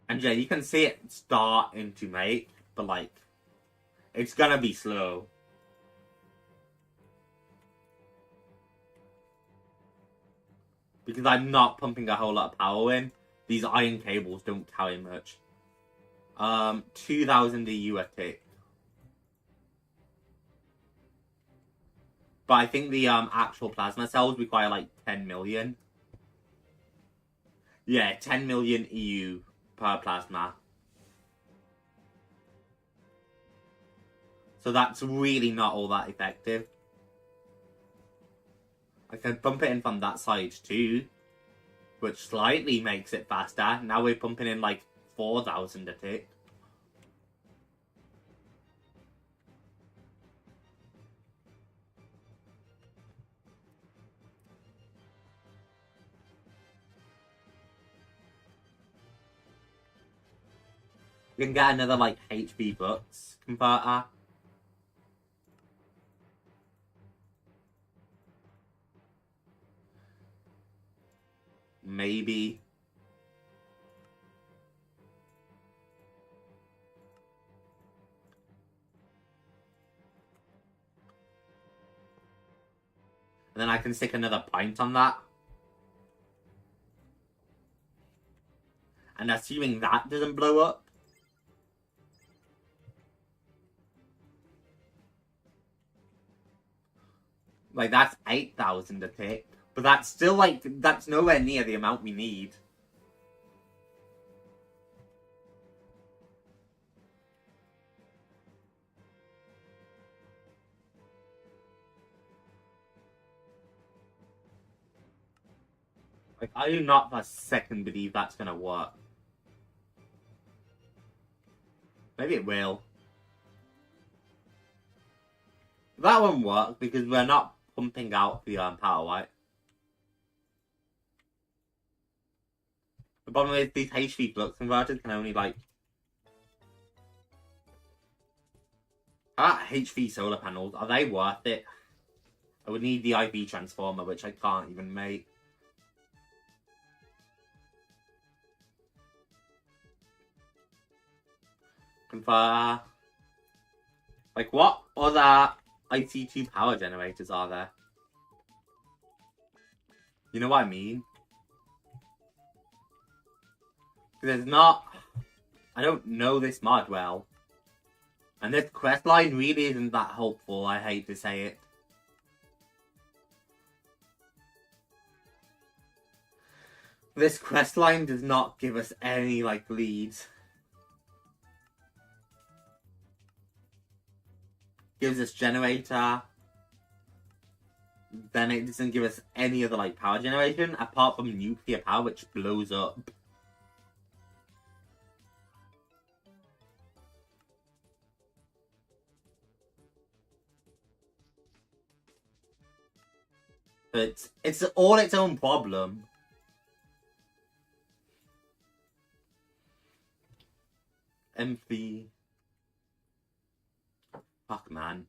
And yeah, you can see it starting to make, but like, it's gonna be slow. Because I'm not pumping a whole lot of power in. These iron cables don't carry much. 2,000 EU a tick. But I think the actual plasma cells require like 10 million. Yeah, 10 million EU per plasma. So that's really not all that effective. I can pump it in from that side too, which slightly makes it faster. Now we're pumping in like 4,000 a tick. We can get another like HP bucks converter. Maybe. And then I can stick another pint on that. And assuming that doesn't blow up. Like, that's 8,000 a tick. But that's still, like, that's nowhere near the amount we need. Like, I do not for a second believe that's gonna work. Maybe it will. That won't work because we're not pumping out the power, right? The problem is these HP flux converters can only like... HV solar panels, are they worth it? I would need the IV transformer, which I can't even make. Converter. Like, what other IC2 power generators are there? You know what I mean? There's not... I don't know this mod well. And this questline really isn't that helpful, I hate to say it. This questline does not give us any, like, leads. Gives us generator. Then it doesn't give us any other, like, power generation, apart from nuclear power, which blows up. But it's all its own problem. Empty. Fuck, man.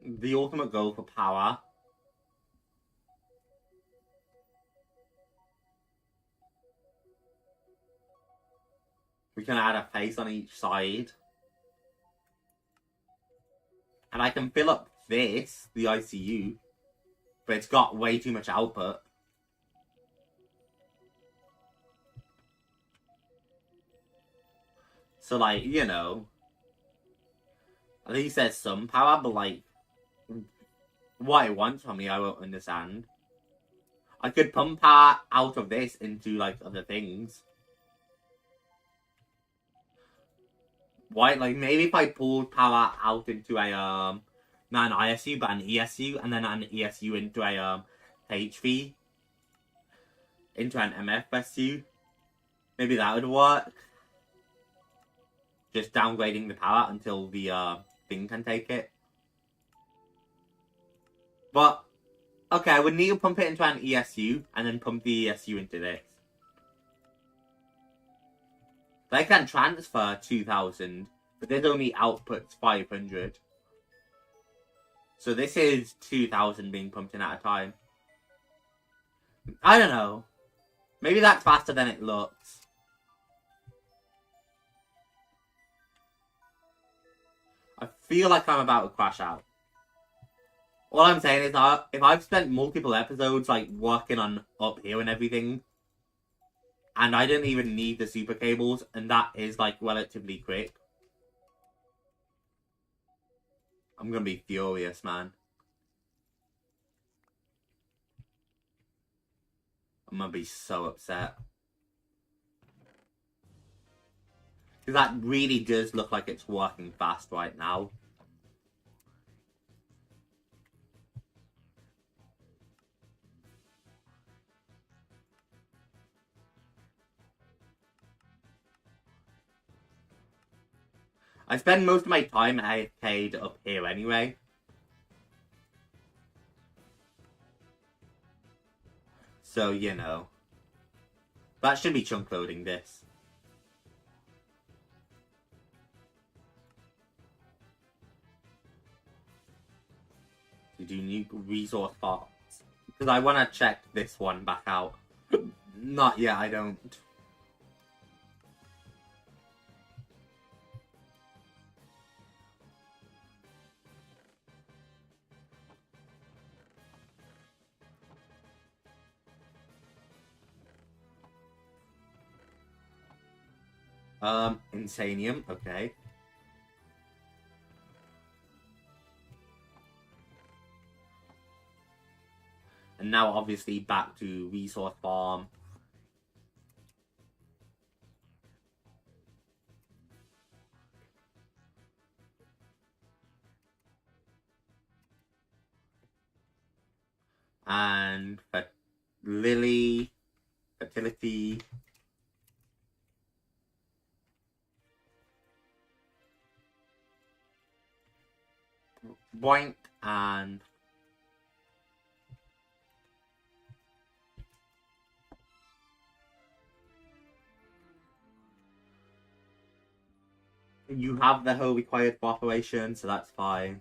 The ultimate goal for power. We can add a face on each side. And I can fill up this, the ICU, but it's got way too much output. So, like, you know, at least there's some power, but, like, what it wants from me, I won't understand. I could pump power out of this into, like, other things. Why? Like, maybe if I pulled power out into a, not an ISU, but an ESU, and then an ESU into a, HV, into an MFSU, maybe that would work. Just downgrading the power until the, thing can take it. But, okay, I would need to pump it into an ESU, and then pump the ESU into this. They can transfer 2,000, but this only outputs 500. So this is 2,000 being pumped in at a time. I don't know. Maybe that's faster than it looks. feel like I'm about to crash out. All I'm saying is that if I've spent multiple episodes like working on up here and everything, and I didn't even need the super cables, and that is like relatively quick, I'm gonna be furious, man. I'm gonna be so upset. Because that really does look like it's working fast right now. I spend most of my time arcade up here anyway. So, you know. That should be chunk loading this. To do new resource parts. Because I want to check this one back out. Not yet, I don't. Insanium, okay. And now obviously back to resource farm. And Lily, fertility. Boink and you have the whole required for operation, so that's fine.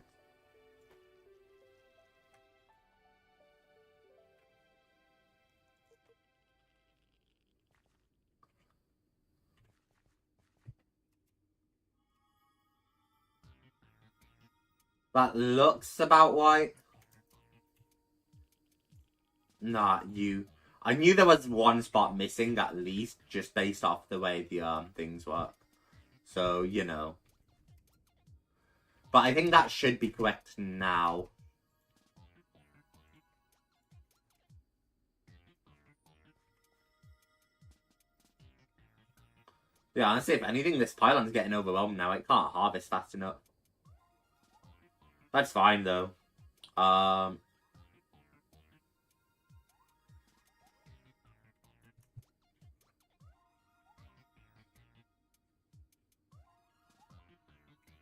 That looks about right. Nah, I knew there was one spot missing at least, just based off the way the things work. So, you know. But I think that should be correct now. Yeah, honestly, if anything, this pylon's getting overwhelmed now. It can't harvest fast enough. That's fine, though.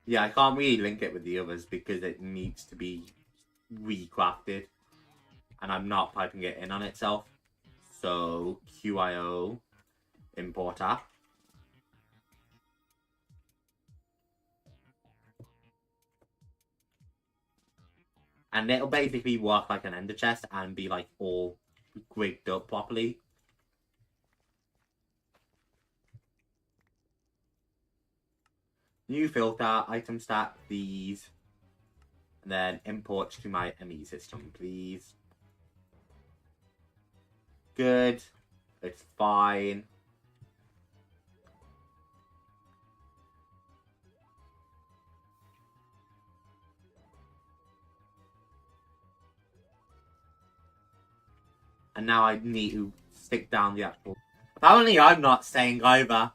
Yeah, I can't really link it with the others because it needs to be recrafted. And I'm not piping it in on itself. So, QIO importer. And it'll basically work like an ender chest and be like all rigged up properly. New filter, item stack, these. And then import to my ME system, please. Good. It's fine. And now I need to stick down the actual... Apparently I'm not staying either.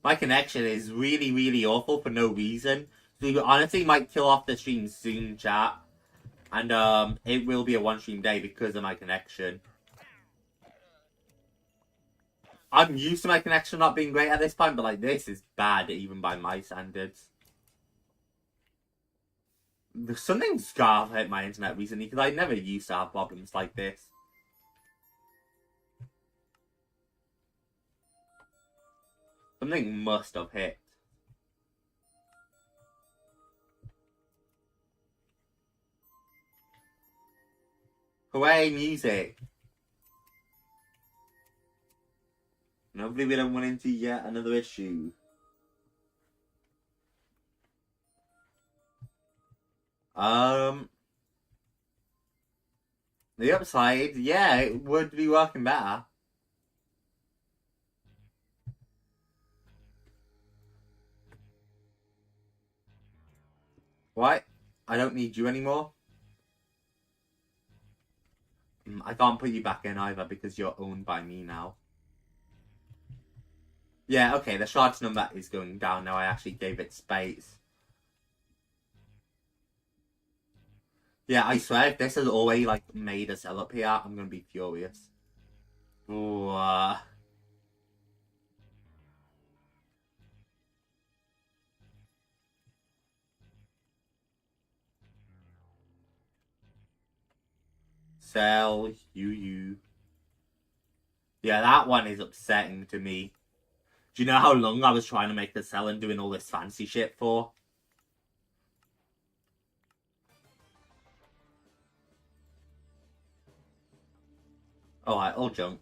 My connection is really, really awful for no reason. So you honestly might kill off the stream soon, chat. And it will be a one-stream day because of my connection. I'm used to my connection not being great at this point, but like this is bad even by my standards. Something's gotta hit my internet recently because I never used to have problems like this. Something must have hit. Hooray, music! And hopefully we don't run into yet another issue. The upside, yeah, it would be working better. What? I don't need you anymore? I can't put you back in either because you're owned by me now. Yeah, okay, the shards number is going down now. I actually gave it space. Yeah, I swear, if this has already, like, made a sell up here, I'm gonna be furious. Ooh, Sell, you. Yeah, that one is upsetting to me. Do you know how long I was trying to make the sell and doing all this fancy shit for? Alright, all junk.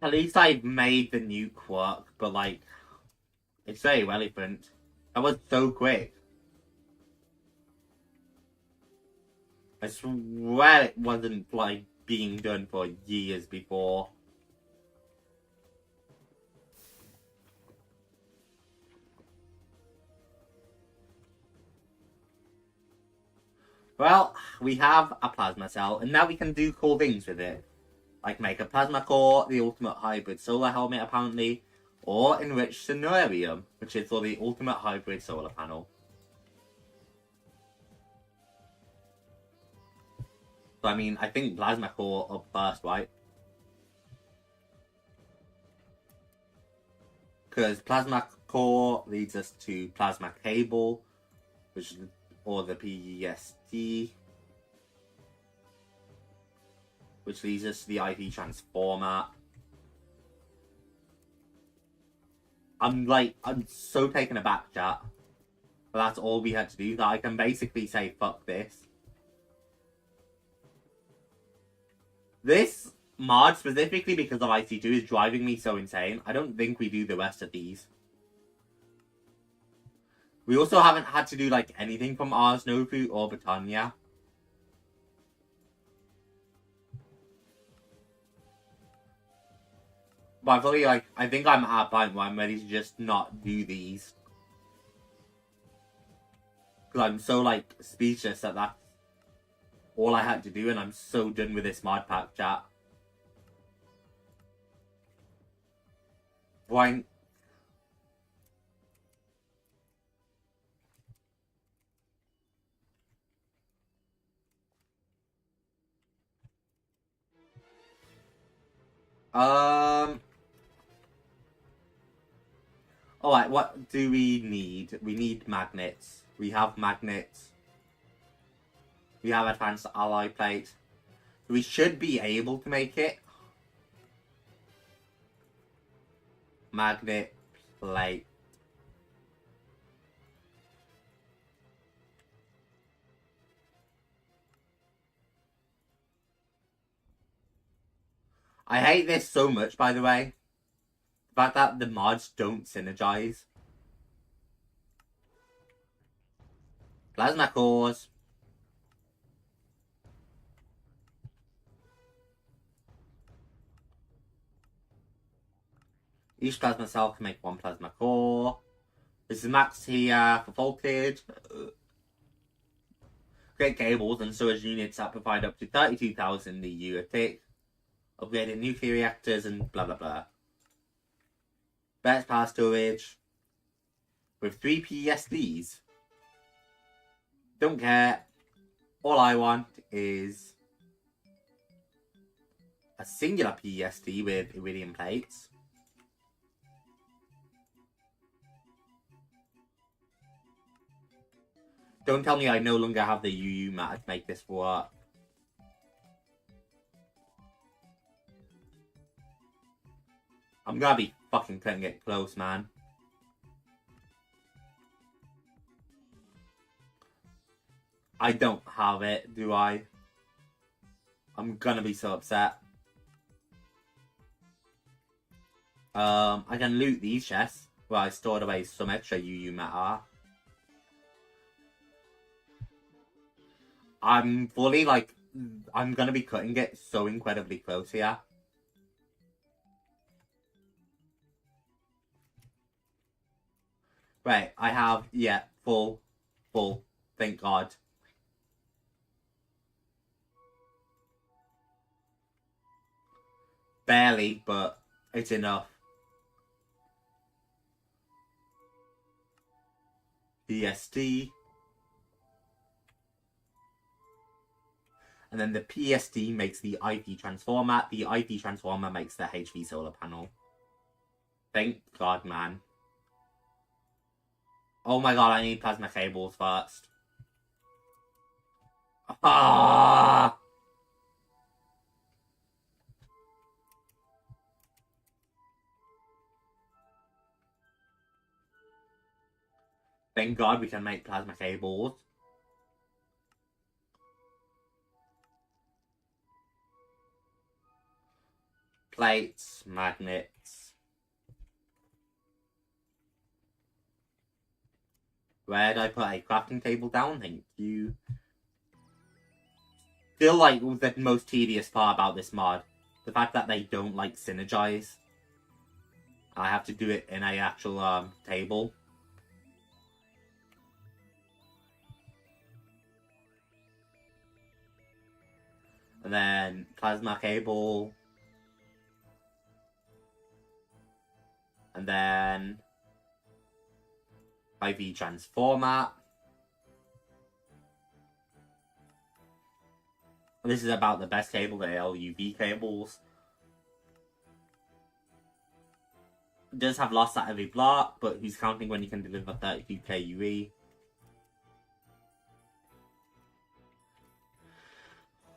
At least I've made the new quirk, but like, it's very relevant. That was so quick. I swear it wasn't like being done for years before. Well, we have a plasma cell, and now we can do cool things with it. Like make a plasma core, the ultimate hybrid solar helmet apparently, or enrich Cenurium, which is for the ultimate hybrid solar panel. So I mean, I think plasma core up first, right? Because plasma core leads us to plasma cable, which or the PEST, which leads us to the IP transformer. I'm so taken aback, chat. But that's all we had to do, that I can basically say, fuck this. This mod, specifically because of IC2, is driving me so insane. I don't think we do the rest of these. We also haven't had to do, like, anything from Ars Novu or Britannia. But I feel like, I think I'm at a point where I'm ready to just not do these. Because I'm so, like, speechless that that's all I had to do, and I'm so done with this mod pack, chat. Boing. Alright, what do we need? We need magnets. We have magnets. We have advanced ally plate. We should be able to make it. Magnet plate. I hate this so much, by the way. The fact that the mods don't synergize. Plasma cores. Each plasma cell can make one plasma core. This is max here for voltage. Create cables and storage units that provide up to 32,000 EU a tick. Upgrading nuclear reactors and blah blah blah. Best power storage. With 3 PSDs. Don't care. All I want is a singular PSD with iridium plates. Don't tell me I no longer have the UU matter to make this work. I'm gonna be fucking cutting it close, man. I don't have it, do I? I'm gonna be so upset. I can loot these chests where I stored away some extra UU matter. I'm fully like, I'm gonna be cutting it so incredibly close here. Right, I have, yeah, full, thank God. Barely, but it's enough. PSD. And then the PSD makes the IV transformer. The IV transformer makes the HV solar panel. Thank God, man. Oh my God, I need plasma cables first. Ah! Thank God we can make plasma cables. Plates, magnets. Where did I put a crafting table down? Thank you. Still, like, the most tedious part about this mod. The fact that they don't, like, synergize. I have to do it in a actual, table. And then plasma cable. And then IV transformer. This is about the best cable, the LUV cables. It does have loss at every block, but who's counting when you can deliver 32 KUE?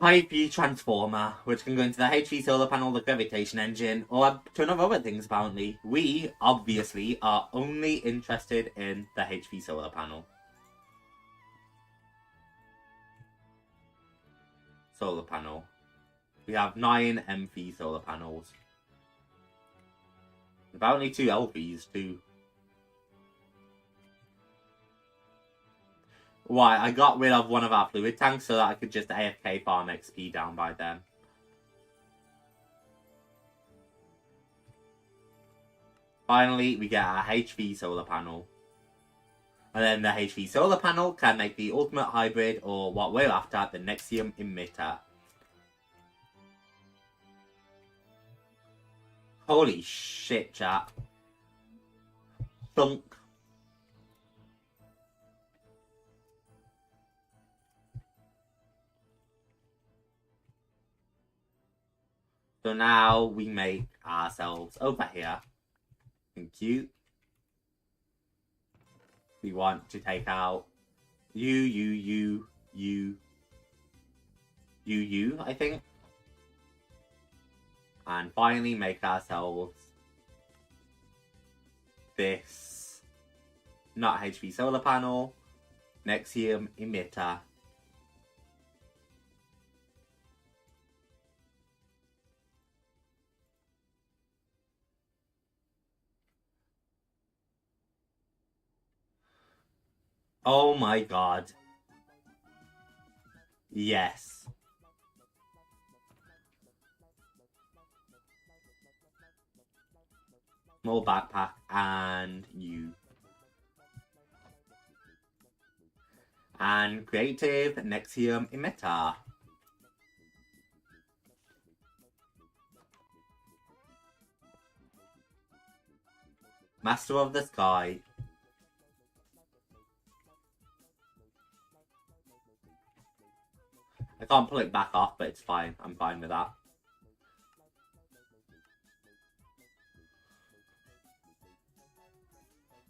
IV transformer, which can go into the HV solar panel, the gravitation engine, or a ton of other things apparently. We, obviously, are only interested in the HV solar panel. Solar panel. We have 9 MV solar panels. Apparently 2 LVs too. Why? I got rid of one of our fluid tanks so that I could just AFK farm XP down by them. Finally, we get our HV solar panel. And then the HV solar panel can make the ultimate hybrid, or what we're after, the Nexium emitter. Holy shit, chat. Thunk. So now we make ourselves over here. Thank you. We want to take out U, I think. And finally make ourselves this, not HV solar panel, Nexium emitter. Oh my God. Yes. More backpack and you. And creative Nexium emitter. Master of the Sky. I can't pull it back off, but it's fine. I'm fine with that.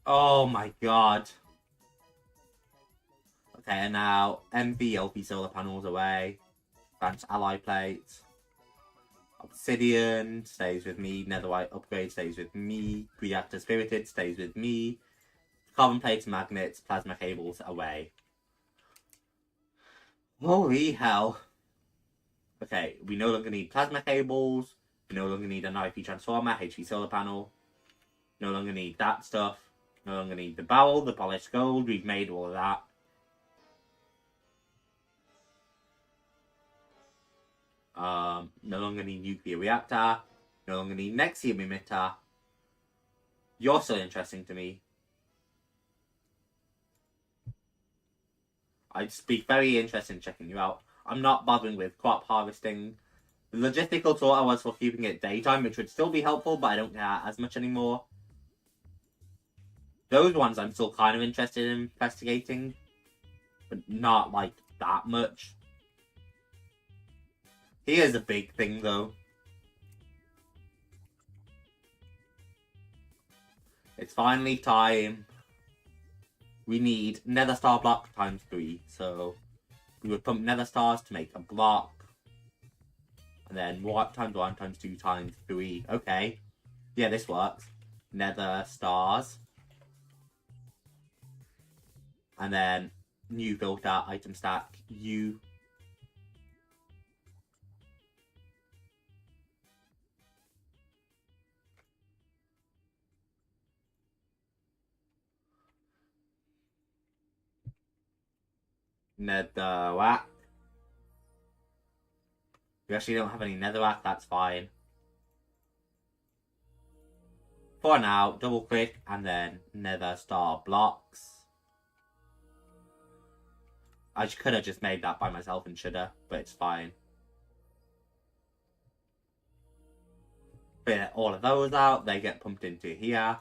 Oh my God. Okay, and now MV solar panels away. Advanced ally plates. Obsidian stays with me. Netherite upgrade stays with me. Reactor spirited stays with me. Carbon plates, magnets, plasma cables away. Holy hell. Okay, we no longer need plasma cables. We no longer need an IP transformer, HV solar panel. No longer need that stuff. No longer need the barrel, the polished gold. We've made all of that. No longer need nuclear reactor. No longer need nexium emitter. You're still interesting to me. I'd be very interested in checking you out. I'm not bothering with crop harvesting. The logistical thought I was for keeping it daytime, which would still be helpful, but I don't care as much anymore. Those ones I'm still kind of interested in investigating, but not like that much. Here's a big thing though. It's finally time. We need nether star block times 3. So we would pump nether stars to make a block. And then what times 1 times 2 times 3. Okay. Yeah, this works. Nether stars. And then new filter, item stack, U. Netherrack. We actually don't have any netherrack, that's fine. For now, double click and then nether star blocks. I could have just made that by myself and shoulda, but it's fine. Fit all of those out, they get pumped into here.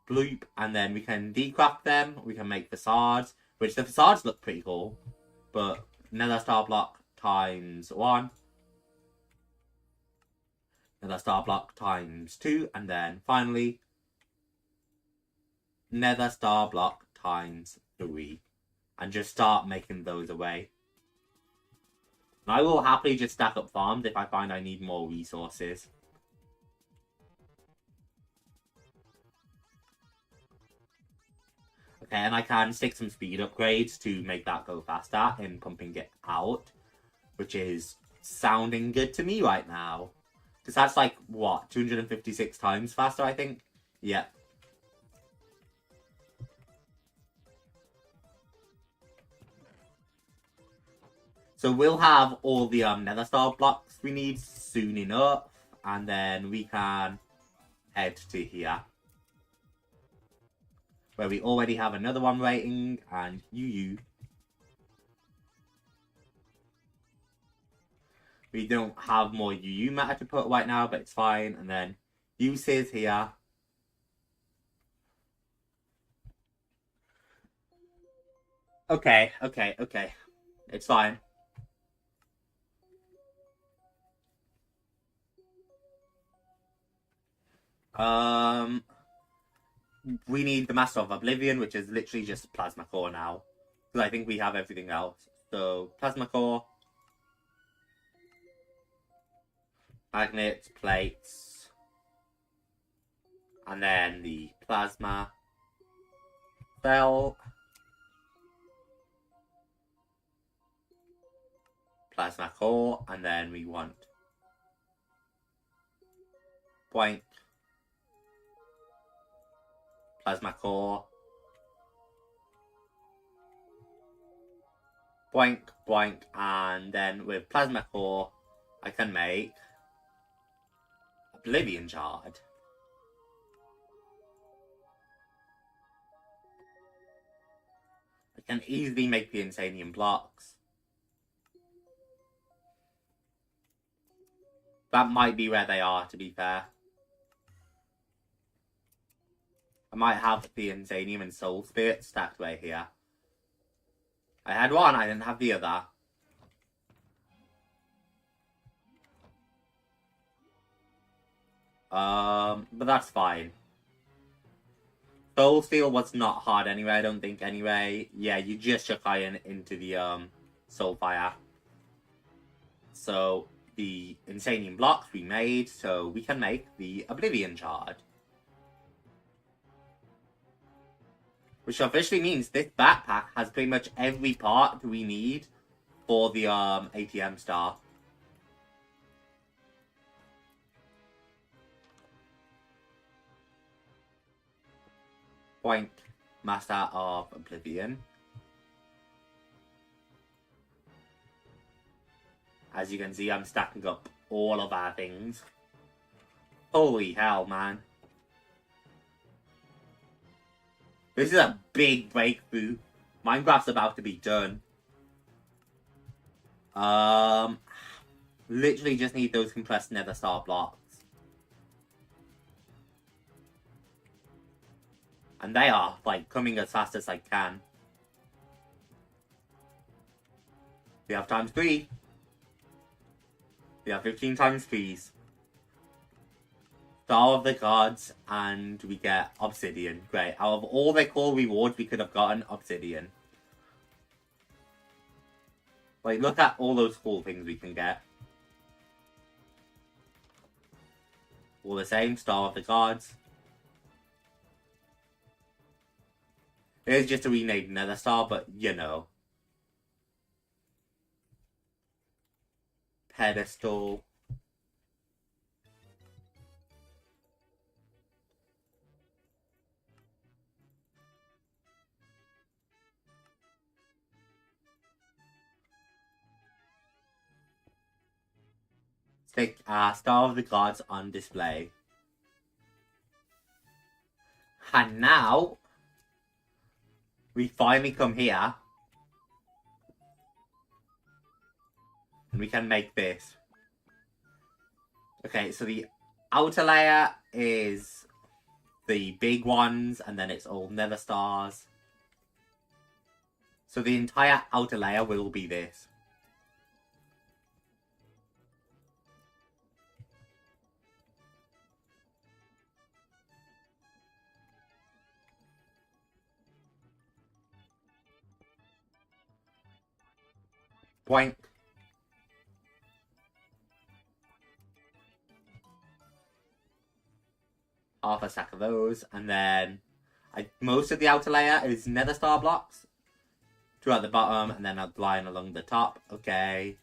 Bloop, and then we can decraft them. We can make facades, which the facades look pretty cool. But nether star block times 1. Nether star block times 2. And then finally, nether star block times 3. And just start making those away. And I will happily just stack up farms if I find I need more resources. Okay, and I can stick some speed upgrades to make that go faster in pumping it out, which is sounding good to me right now. Because that's like, what, 256 times faster, I think? Yeah. So we'll have all the nether star blocks we need soon enough, and then we can head to here, where we already have another one waiting, and UU. We don't have more UU matter to put right now, but it's fine. And then uses here. Okay. It's fine. We need the Master of Oblivion, which is literally just Plasma Core now. Because I think we have everything else. So, Plasma Core. Magnets, plates. And then the Plasma Cell. Plasma Core. And then we want Point. Plasma Core. Boink, boink, and then with Plasma Core, I can make Oblivion Shard. I can easily make the Insanium blocks. That might be where they are, to be fair. I might have the Insanium and Soul Spirit stacked right here. I had one, I didn't have the other. But that's fine. Soul Steel was not hard anyway, I don't think, anyway. Yeah, you just chuck iron into the, Soul Fire. So, the Insanium blocks we made, so we can make the Oblivion Shard. Which officially means this backpack has pretty much every part we need for the ATM star. Point. Master of Oblivion. As you can see, I'm stacking up all of our things. Holy hell, man. This is a big breakthrough. Minecraft's about to be done. Literally just need those compressed nether star blocks. And they are, like, coming as fast as I can. We have times 3. We have 15 times 3s. Star of the Gods, and we get Obsidian. Great. Out of all the core rewards, we could have gotten Obsidian. Like, look at all those cool things we can get. All the same, Star of the Gods. It is just a renamed Nether Star, but you know. Pedestal. Stick Star of the Gods on display. And now we finally come here and we can make this. Okay, so the outer layer is the big ones, and then it's all nether stars. So the entire outer layer will be this. Boink. Half a stack of those, and then most of the outer layer is nether star blocks. 2 at the bottom, and then a line along the top. Okay.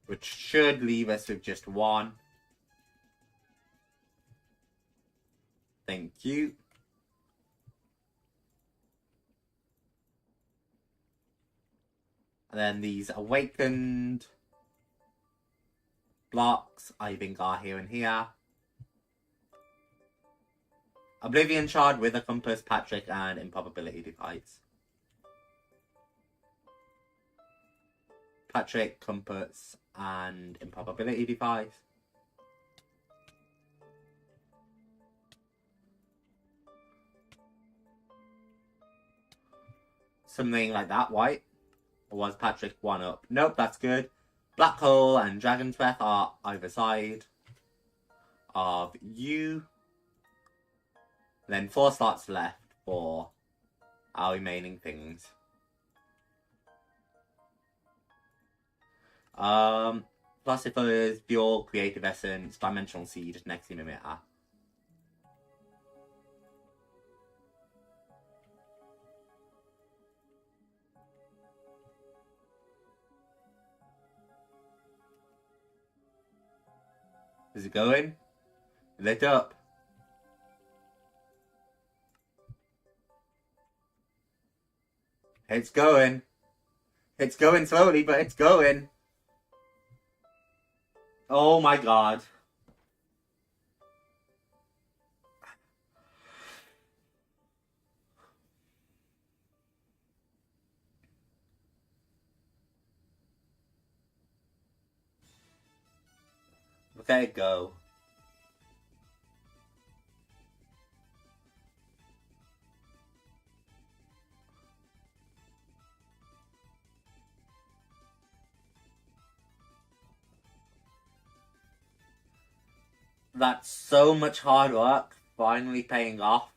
Which should leave us with just 1. Thank you. And then these awakened blocks, I think, are here and here. Oblivion Shard with a compass, Patrick, and improbability device. Patrick, compass, and improbability device. Something like that, white. Or was Patrick 1 up? Nope, that's good. Black Hole and Dragon's Breath are either side of you. Then 4 slots left for our remaining things. Classifiers, Pure, Creative Essence, Dimensional Seed, Next Emitter. Is it going? Lit up. It's going. It's going slowly, but it's going. Oh my god. Look at it go. That's so much hard work finally paying off.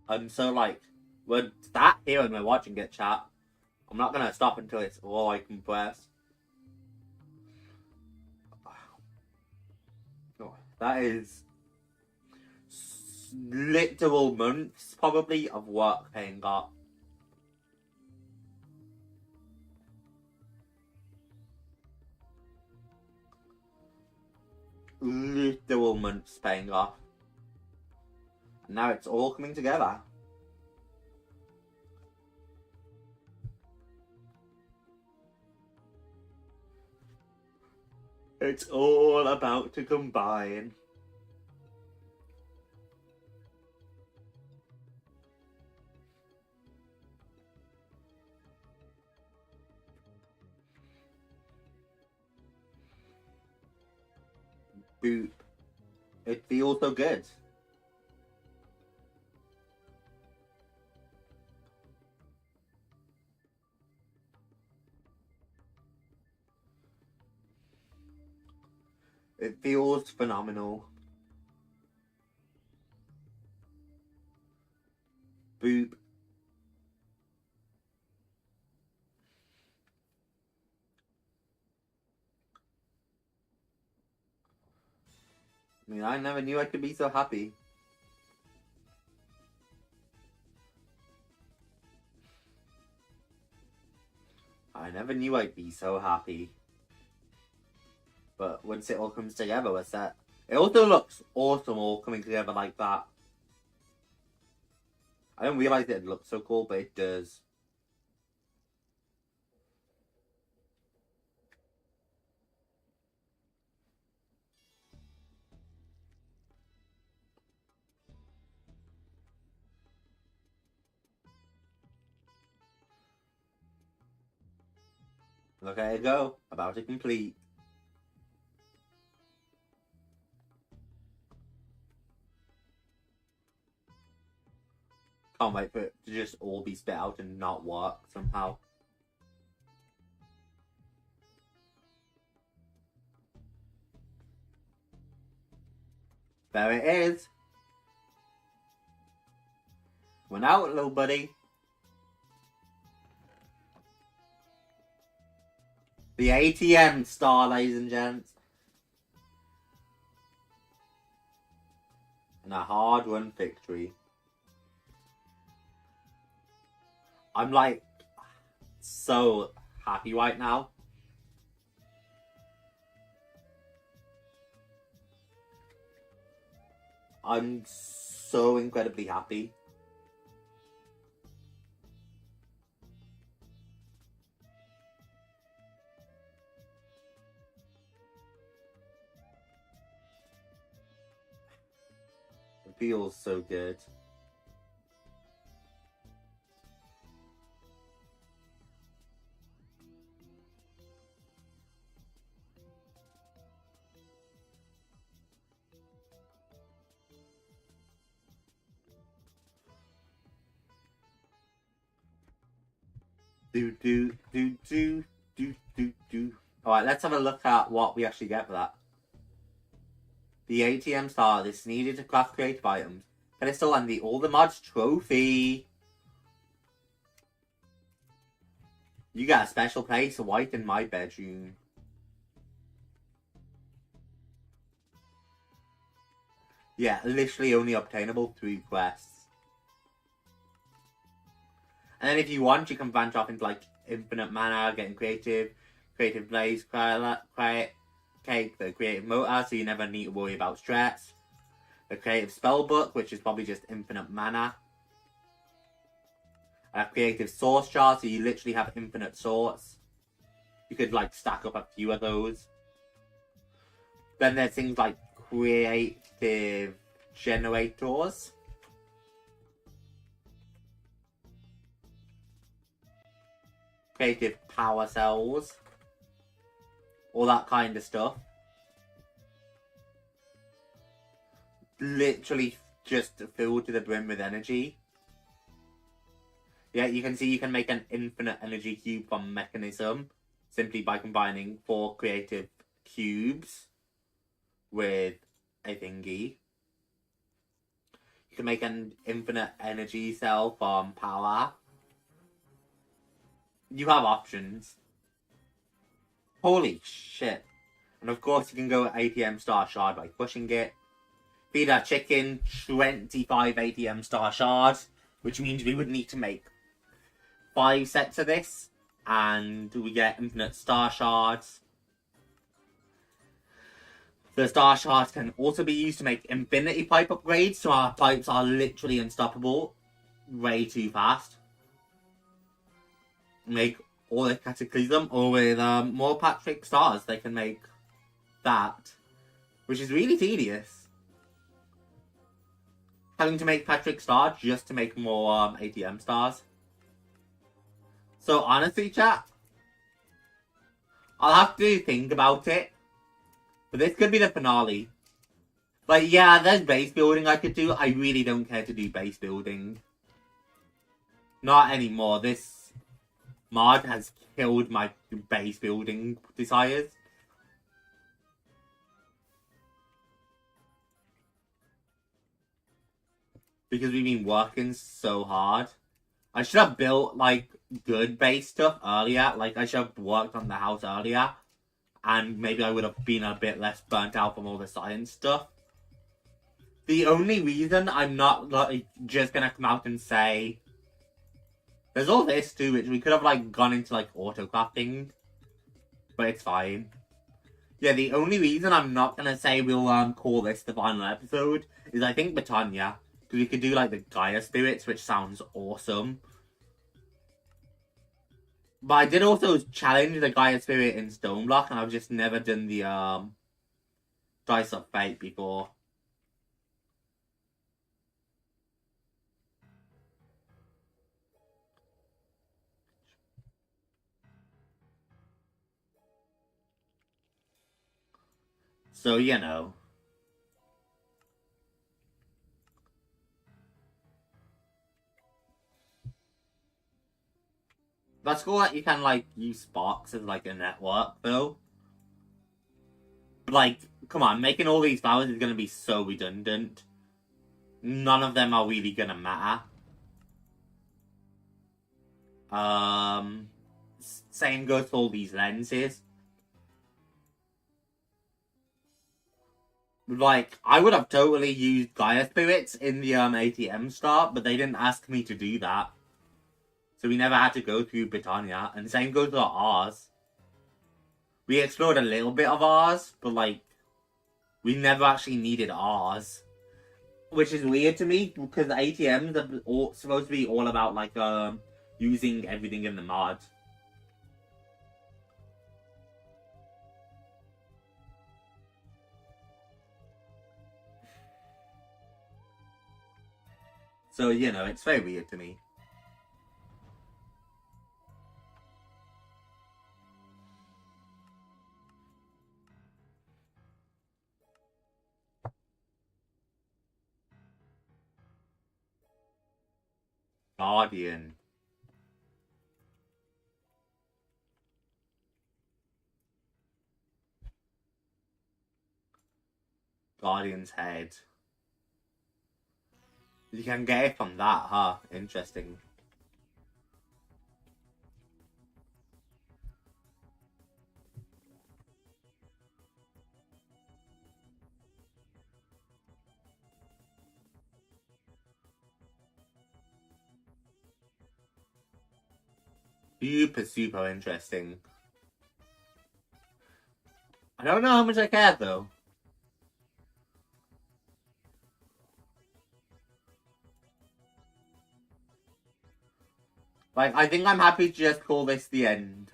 I'm so like, we're that here and we're watching it, chat. I'm not gonna stop until it's all I can press. Oh, that is literal months, probably, of work paying off. Literal months paying off. And now it's all coming together. It's all about to combine. Boop. It feels so good. It feels phenomenal. Boop. I mean, I never knew I could be so happy. I never knew I'd be so happy. But once it all comes together, we're set. It also looks awesome all coming together like that. I didn't realize it looked so cool, but it does. Look at it go. About to complete. Can't wait for it to just all be spit out and not work somehow. There it is. Went out, little buddy. The ATM star, ladies and gents. And a hard-won victory. I'm like so happy right now. I'm so incredibly happy. It feels so good. Alright, let's have a look at what we actually get for that. The ATM star is needed to craft creative items. Pedestal and the All the Mods trophy. You got a special place, white in my bedroom. Yeah, literally only obtainable through quests. And then if you want, you can branch off into like infinite mana, getting creative blaze, cake, the creative motor, so you never need to worry about stress. The creative spell book, which is probably just infinite mana. A creative source jar, so you literally have infinite sorts. You could like stack up a few of those. Then there's things like creative generators. Creative power cells. All that kind of stuff. Literally just filled to the brim with energy. Yeah, you can see you can make an infinite energy cube from Mechanism simply by combining 4 creative cubes with a thingy. You can make an infinite energy cell from power. You have options. Holy shit. And of course you can go ATM star shard by pushing it. feed our chicken 25 ATM star shards, which means we would need to make 5 sets of this, and we get infinite star shards. The star shards can also be used to make infinity pipe upgrades, so our pipes are literally unstoppable. Way too fast. Make all the cataclysm, or with more Patrick stars, they can make that, which is really tedious. Having to make Patrick stars just to make more ATM stars. So honestly, chat, I'll have to think about it. But this could be the finale. Like, yeah, there's base building I could do. I really don't care to do base building. Not anymore. This mod has killed my base building desires. Because we've been working so hard. I should have built, like, good base stuff earlier. Like, I should have worked on the house earlier. And maybe I would have been a bit less burnt out from all the science stuff. The only reason I'm not, like, just gonna come out and say... There's all this, too, which we could have, like, gone into, like, auto-crafting. But it's fine. Yeah, the only reason I'm not gonna say we'll, call this the final episode is I think Britannia. Because we could do, like, the Gaia Spirits, which sounds awesome. But I did also challenge the Gaia Spirit in Stoneblock, and I've just never done the, Dice of Fate before. So, you know. That's cool that you can, like, use sparks as, like, a network, though. But, like, come on, making all these flowers is gonna be so redundant. None of them are really gonna matter. Same goes for all these lenses. Like, I would have totally used Gaia Spirits in the, ATM start, but they didn't ask me to do that. So we never had to go through Britannia, and the same goes for ours. We explored a little bit of ours, but, like, we never actually needed ours. Which is weird to me, because ATMs are supposed to be all about, like, using everything in the mod. So, you know, it's very weird to me. Guardian. Guardian's head. You can get it from that, huh? Interesting. Super interesting. I don't know how much I care, though. Like, I think I'm happy to just call this the end.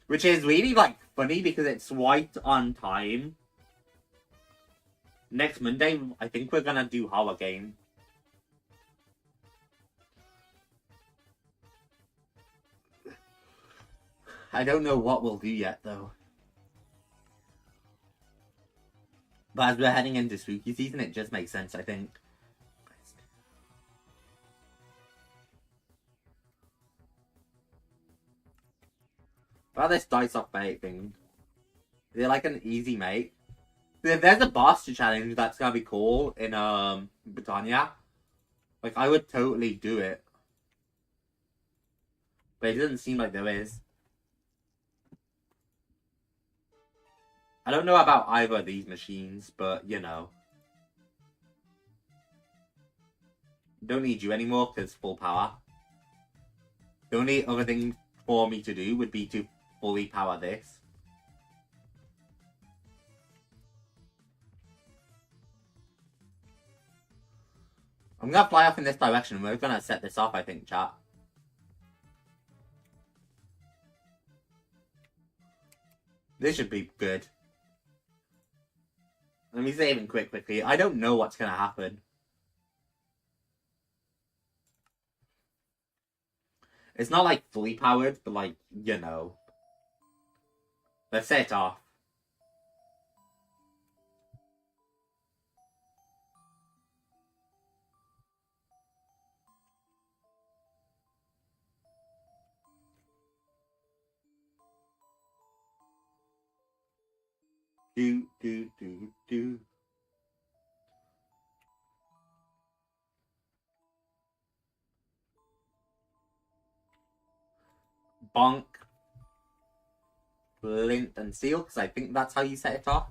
Which is really, like, funny because it's right on time. Next Monday, I think we're gonna do How again. I don't know what we'll do yet, though. But as we're heading into spooky season, it just makes sense, I think. About this dice off bait thing. Is it like an easy make? If there's a boss to challenge that's gonna be cool in Britannia, like I would totally do it. But it doesn't seem like there is. I don't know about either of these machines, but you know. Don't need you anymore because full power. The only other thing for me to do would be to fully power this. I'm gonna fly off in this direction. We're gonna set this off, I think, chat. This should be good. Let me save and quit quickly. I don't know what's gonna happen. It's not like fully powered, but like, you know. Let's set it off. Do. Bonk. Flint and steel, because I think that's how you set it off.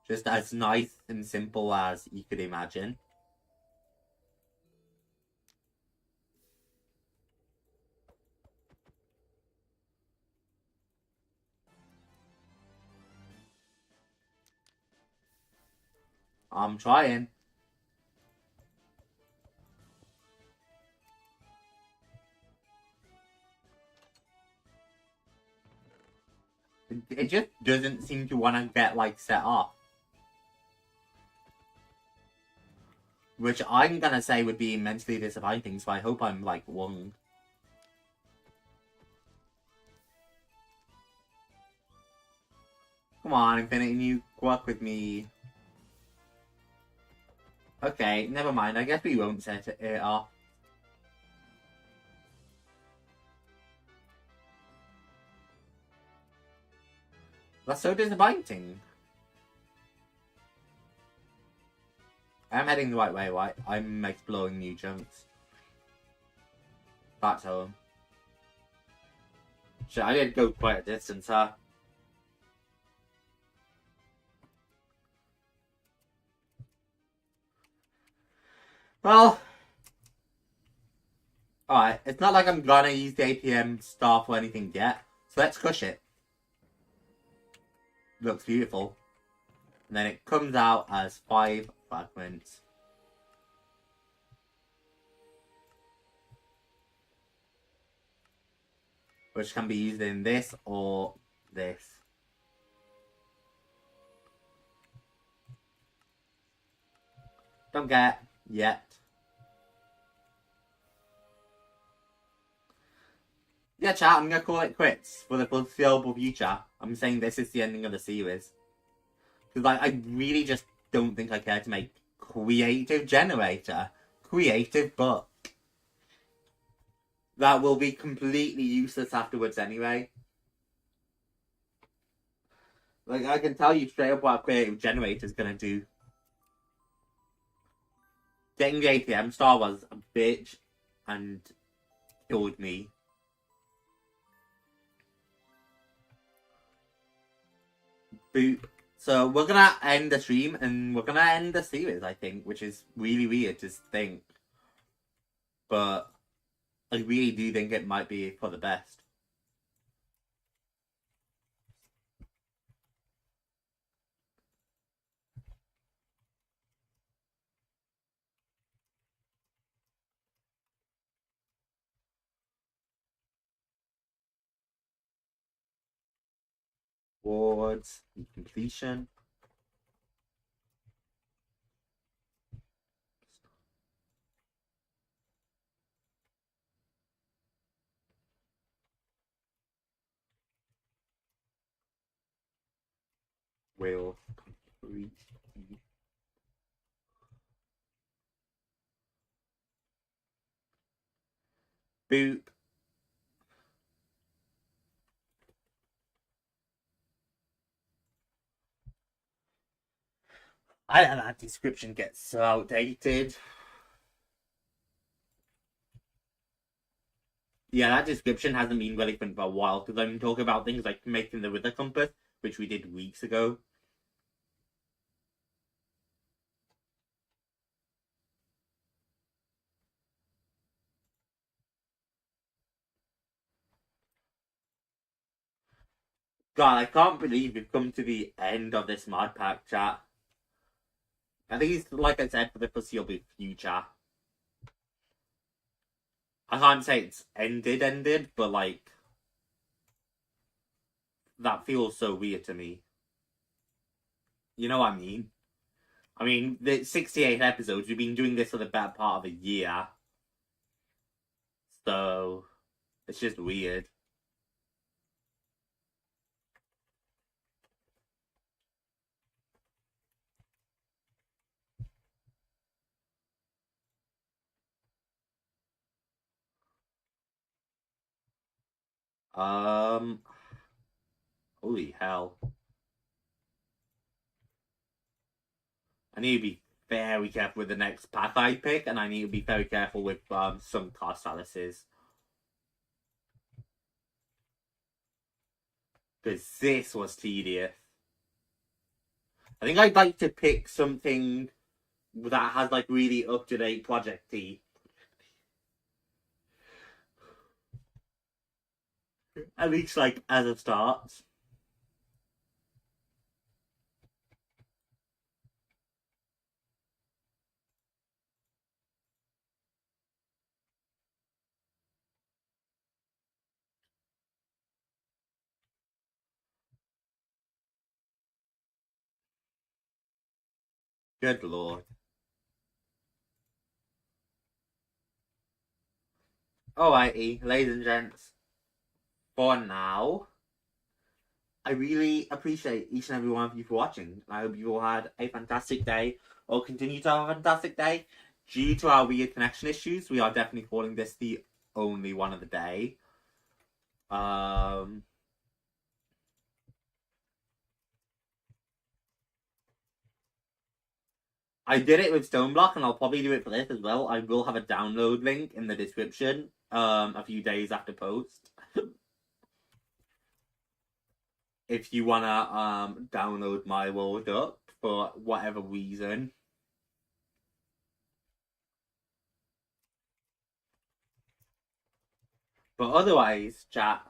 Just as nice and simple as you could imagine. I'm trying. It just doesn't seem to want to get, like, set off. Which I'm gonna say would be immensely disappointing, so I hope I'm, like, wrong. Come on, Infinity, you work with me. Okay, never mind. I guess we won't set it off. That's so disappointing. I'm heading the right way, right? I'm exploring new chunks. Back home. Shit, I did go quite a distance, huh? Well, alright, it's not like I'm gonna use the ATM stuff or anything yet, so let's crush it. Looks beautiful. And then it comes out as 5 fragments. Which can be used in this or this. Don't get yet. Yeah, chat, I'm gonna call it quits for the foreseeable future. I'm saying this is the ending of the series. Because, like, I really just don't think I care to make creative generator. Creative book. That will be completely useless afterwards anyway. Like, I can tell you straight up what a creative generator is gonna do. Getting the ATM star was a bitch and killed me. Boop. So we're gonna end the stream and we're gonna end the series, I think, which is really weird to think. But I really do think it might be for the best. Awards, completion. Will complete. Boop. I don't know, that description gets so outdated. Yeah, that description hasn't been relevant for a while because I've been talking about things like making the wither compass, which we did weeks ago. God, I can't believe we've come to the end of this modpack chat. At least, like I said, for the foreseeable future. I can't say it's ended, but like, that feels so weird to me. You know what I mean? I mean, the 68 episodes, we've been doing this for the better part of a year. So, it's just weird. Um, Holy hell. I need to be very careful with the next pack I pick, and I need to be very careful with some cost analysis. Because this was tedious. I think I'd like to pick something that has like really up-to-date project-y. At least like as a start. Good lord. Alrighty, ladies and gents. For now, I really appreciate each and every one of you for watching. I hope you all had a fantastic day, or continue to have a fantastic day. Due to our weird connection issues, we are definitely calling this the only one of the day. I did it with Stoneblock, and I'll probably do it for this as well. I will have a download link in the description a few days after post. If you wanna download my world up for whatever reason. But otherwise, chat,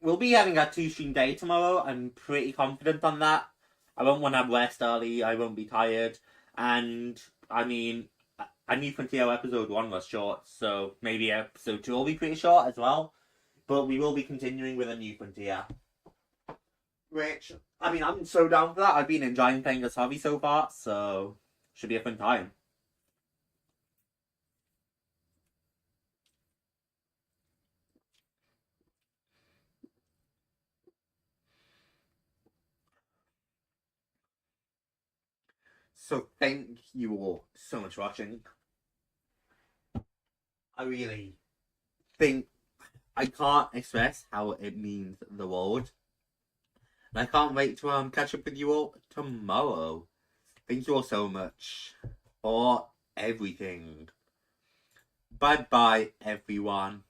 we'll be having a 2-stream day tomorrow. I'm pretty confident on that. I won't want to rest early. I won't be tired. And, I mean, a New Frontier episode 1 was short, so maybe episode 2 will be pretty short as well. But we will be continuing with a New Frontier. Which, I mean, I'm so down for that. I've been enjoying playing this hobby so far, so should be a fun time. So thank you all so much for watching. I really think I can't express how it means the world. And I can't wait to catch up with you all tomorrow. Thank you all so much for everything. Bye bye, everyone.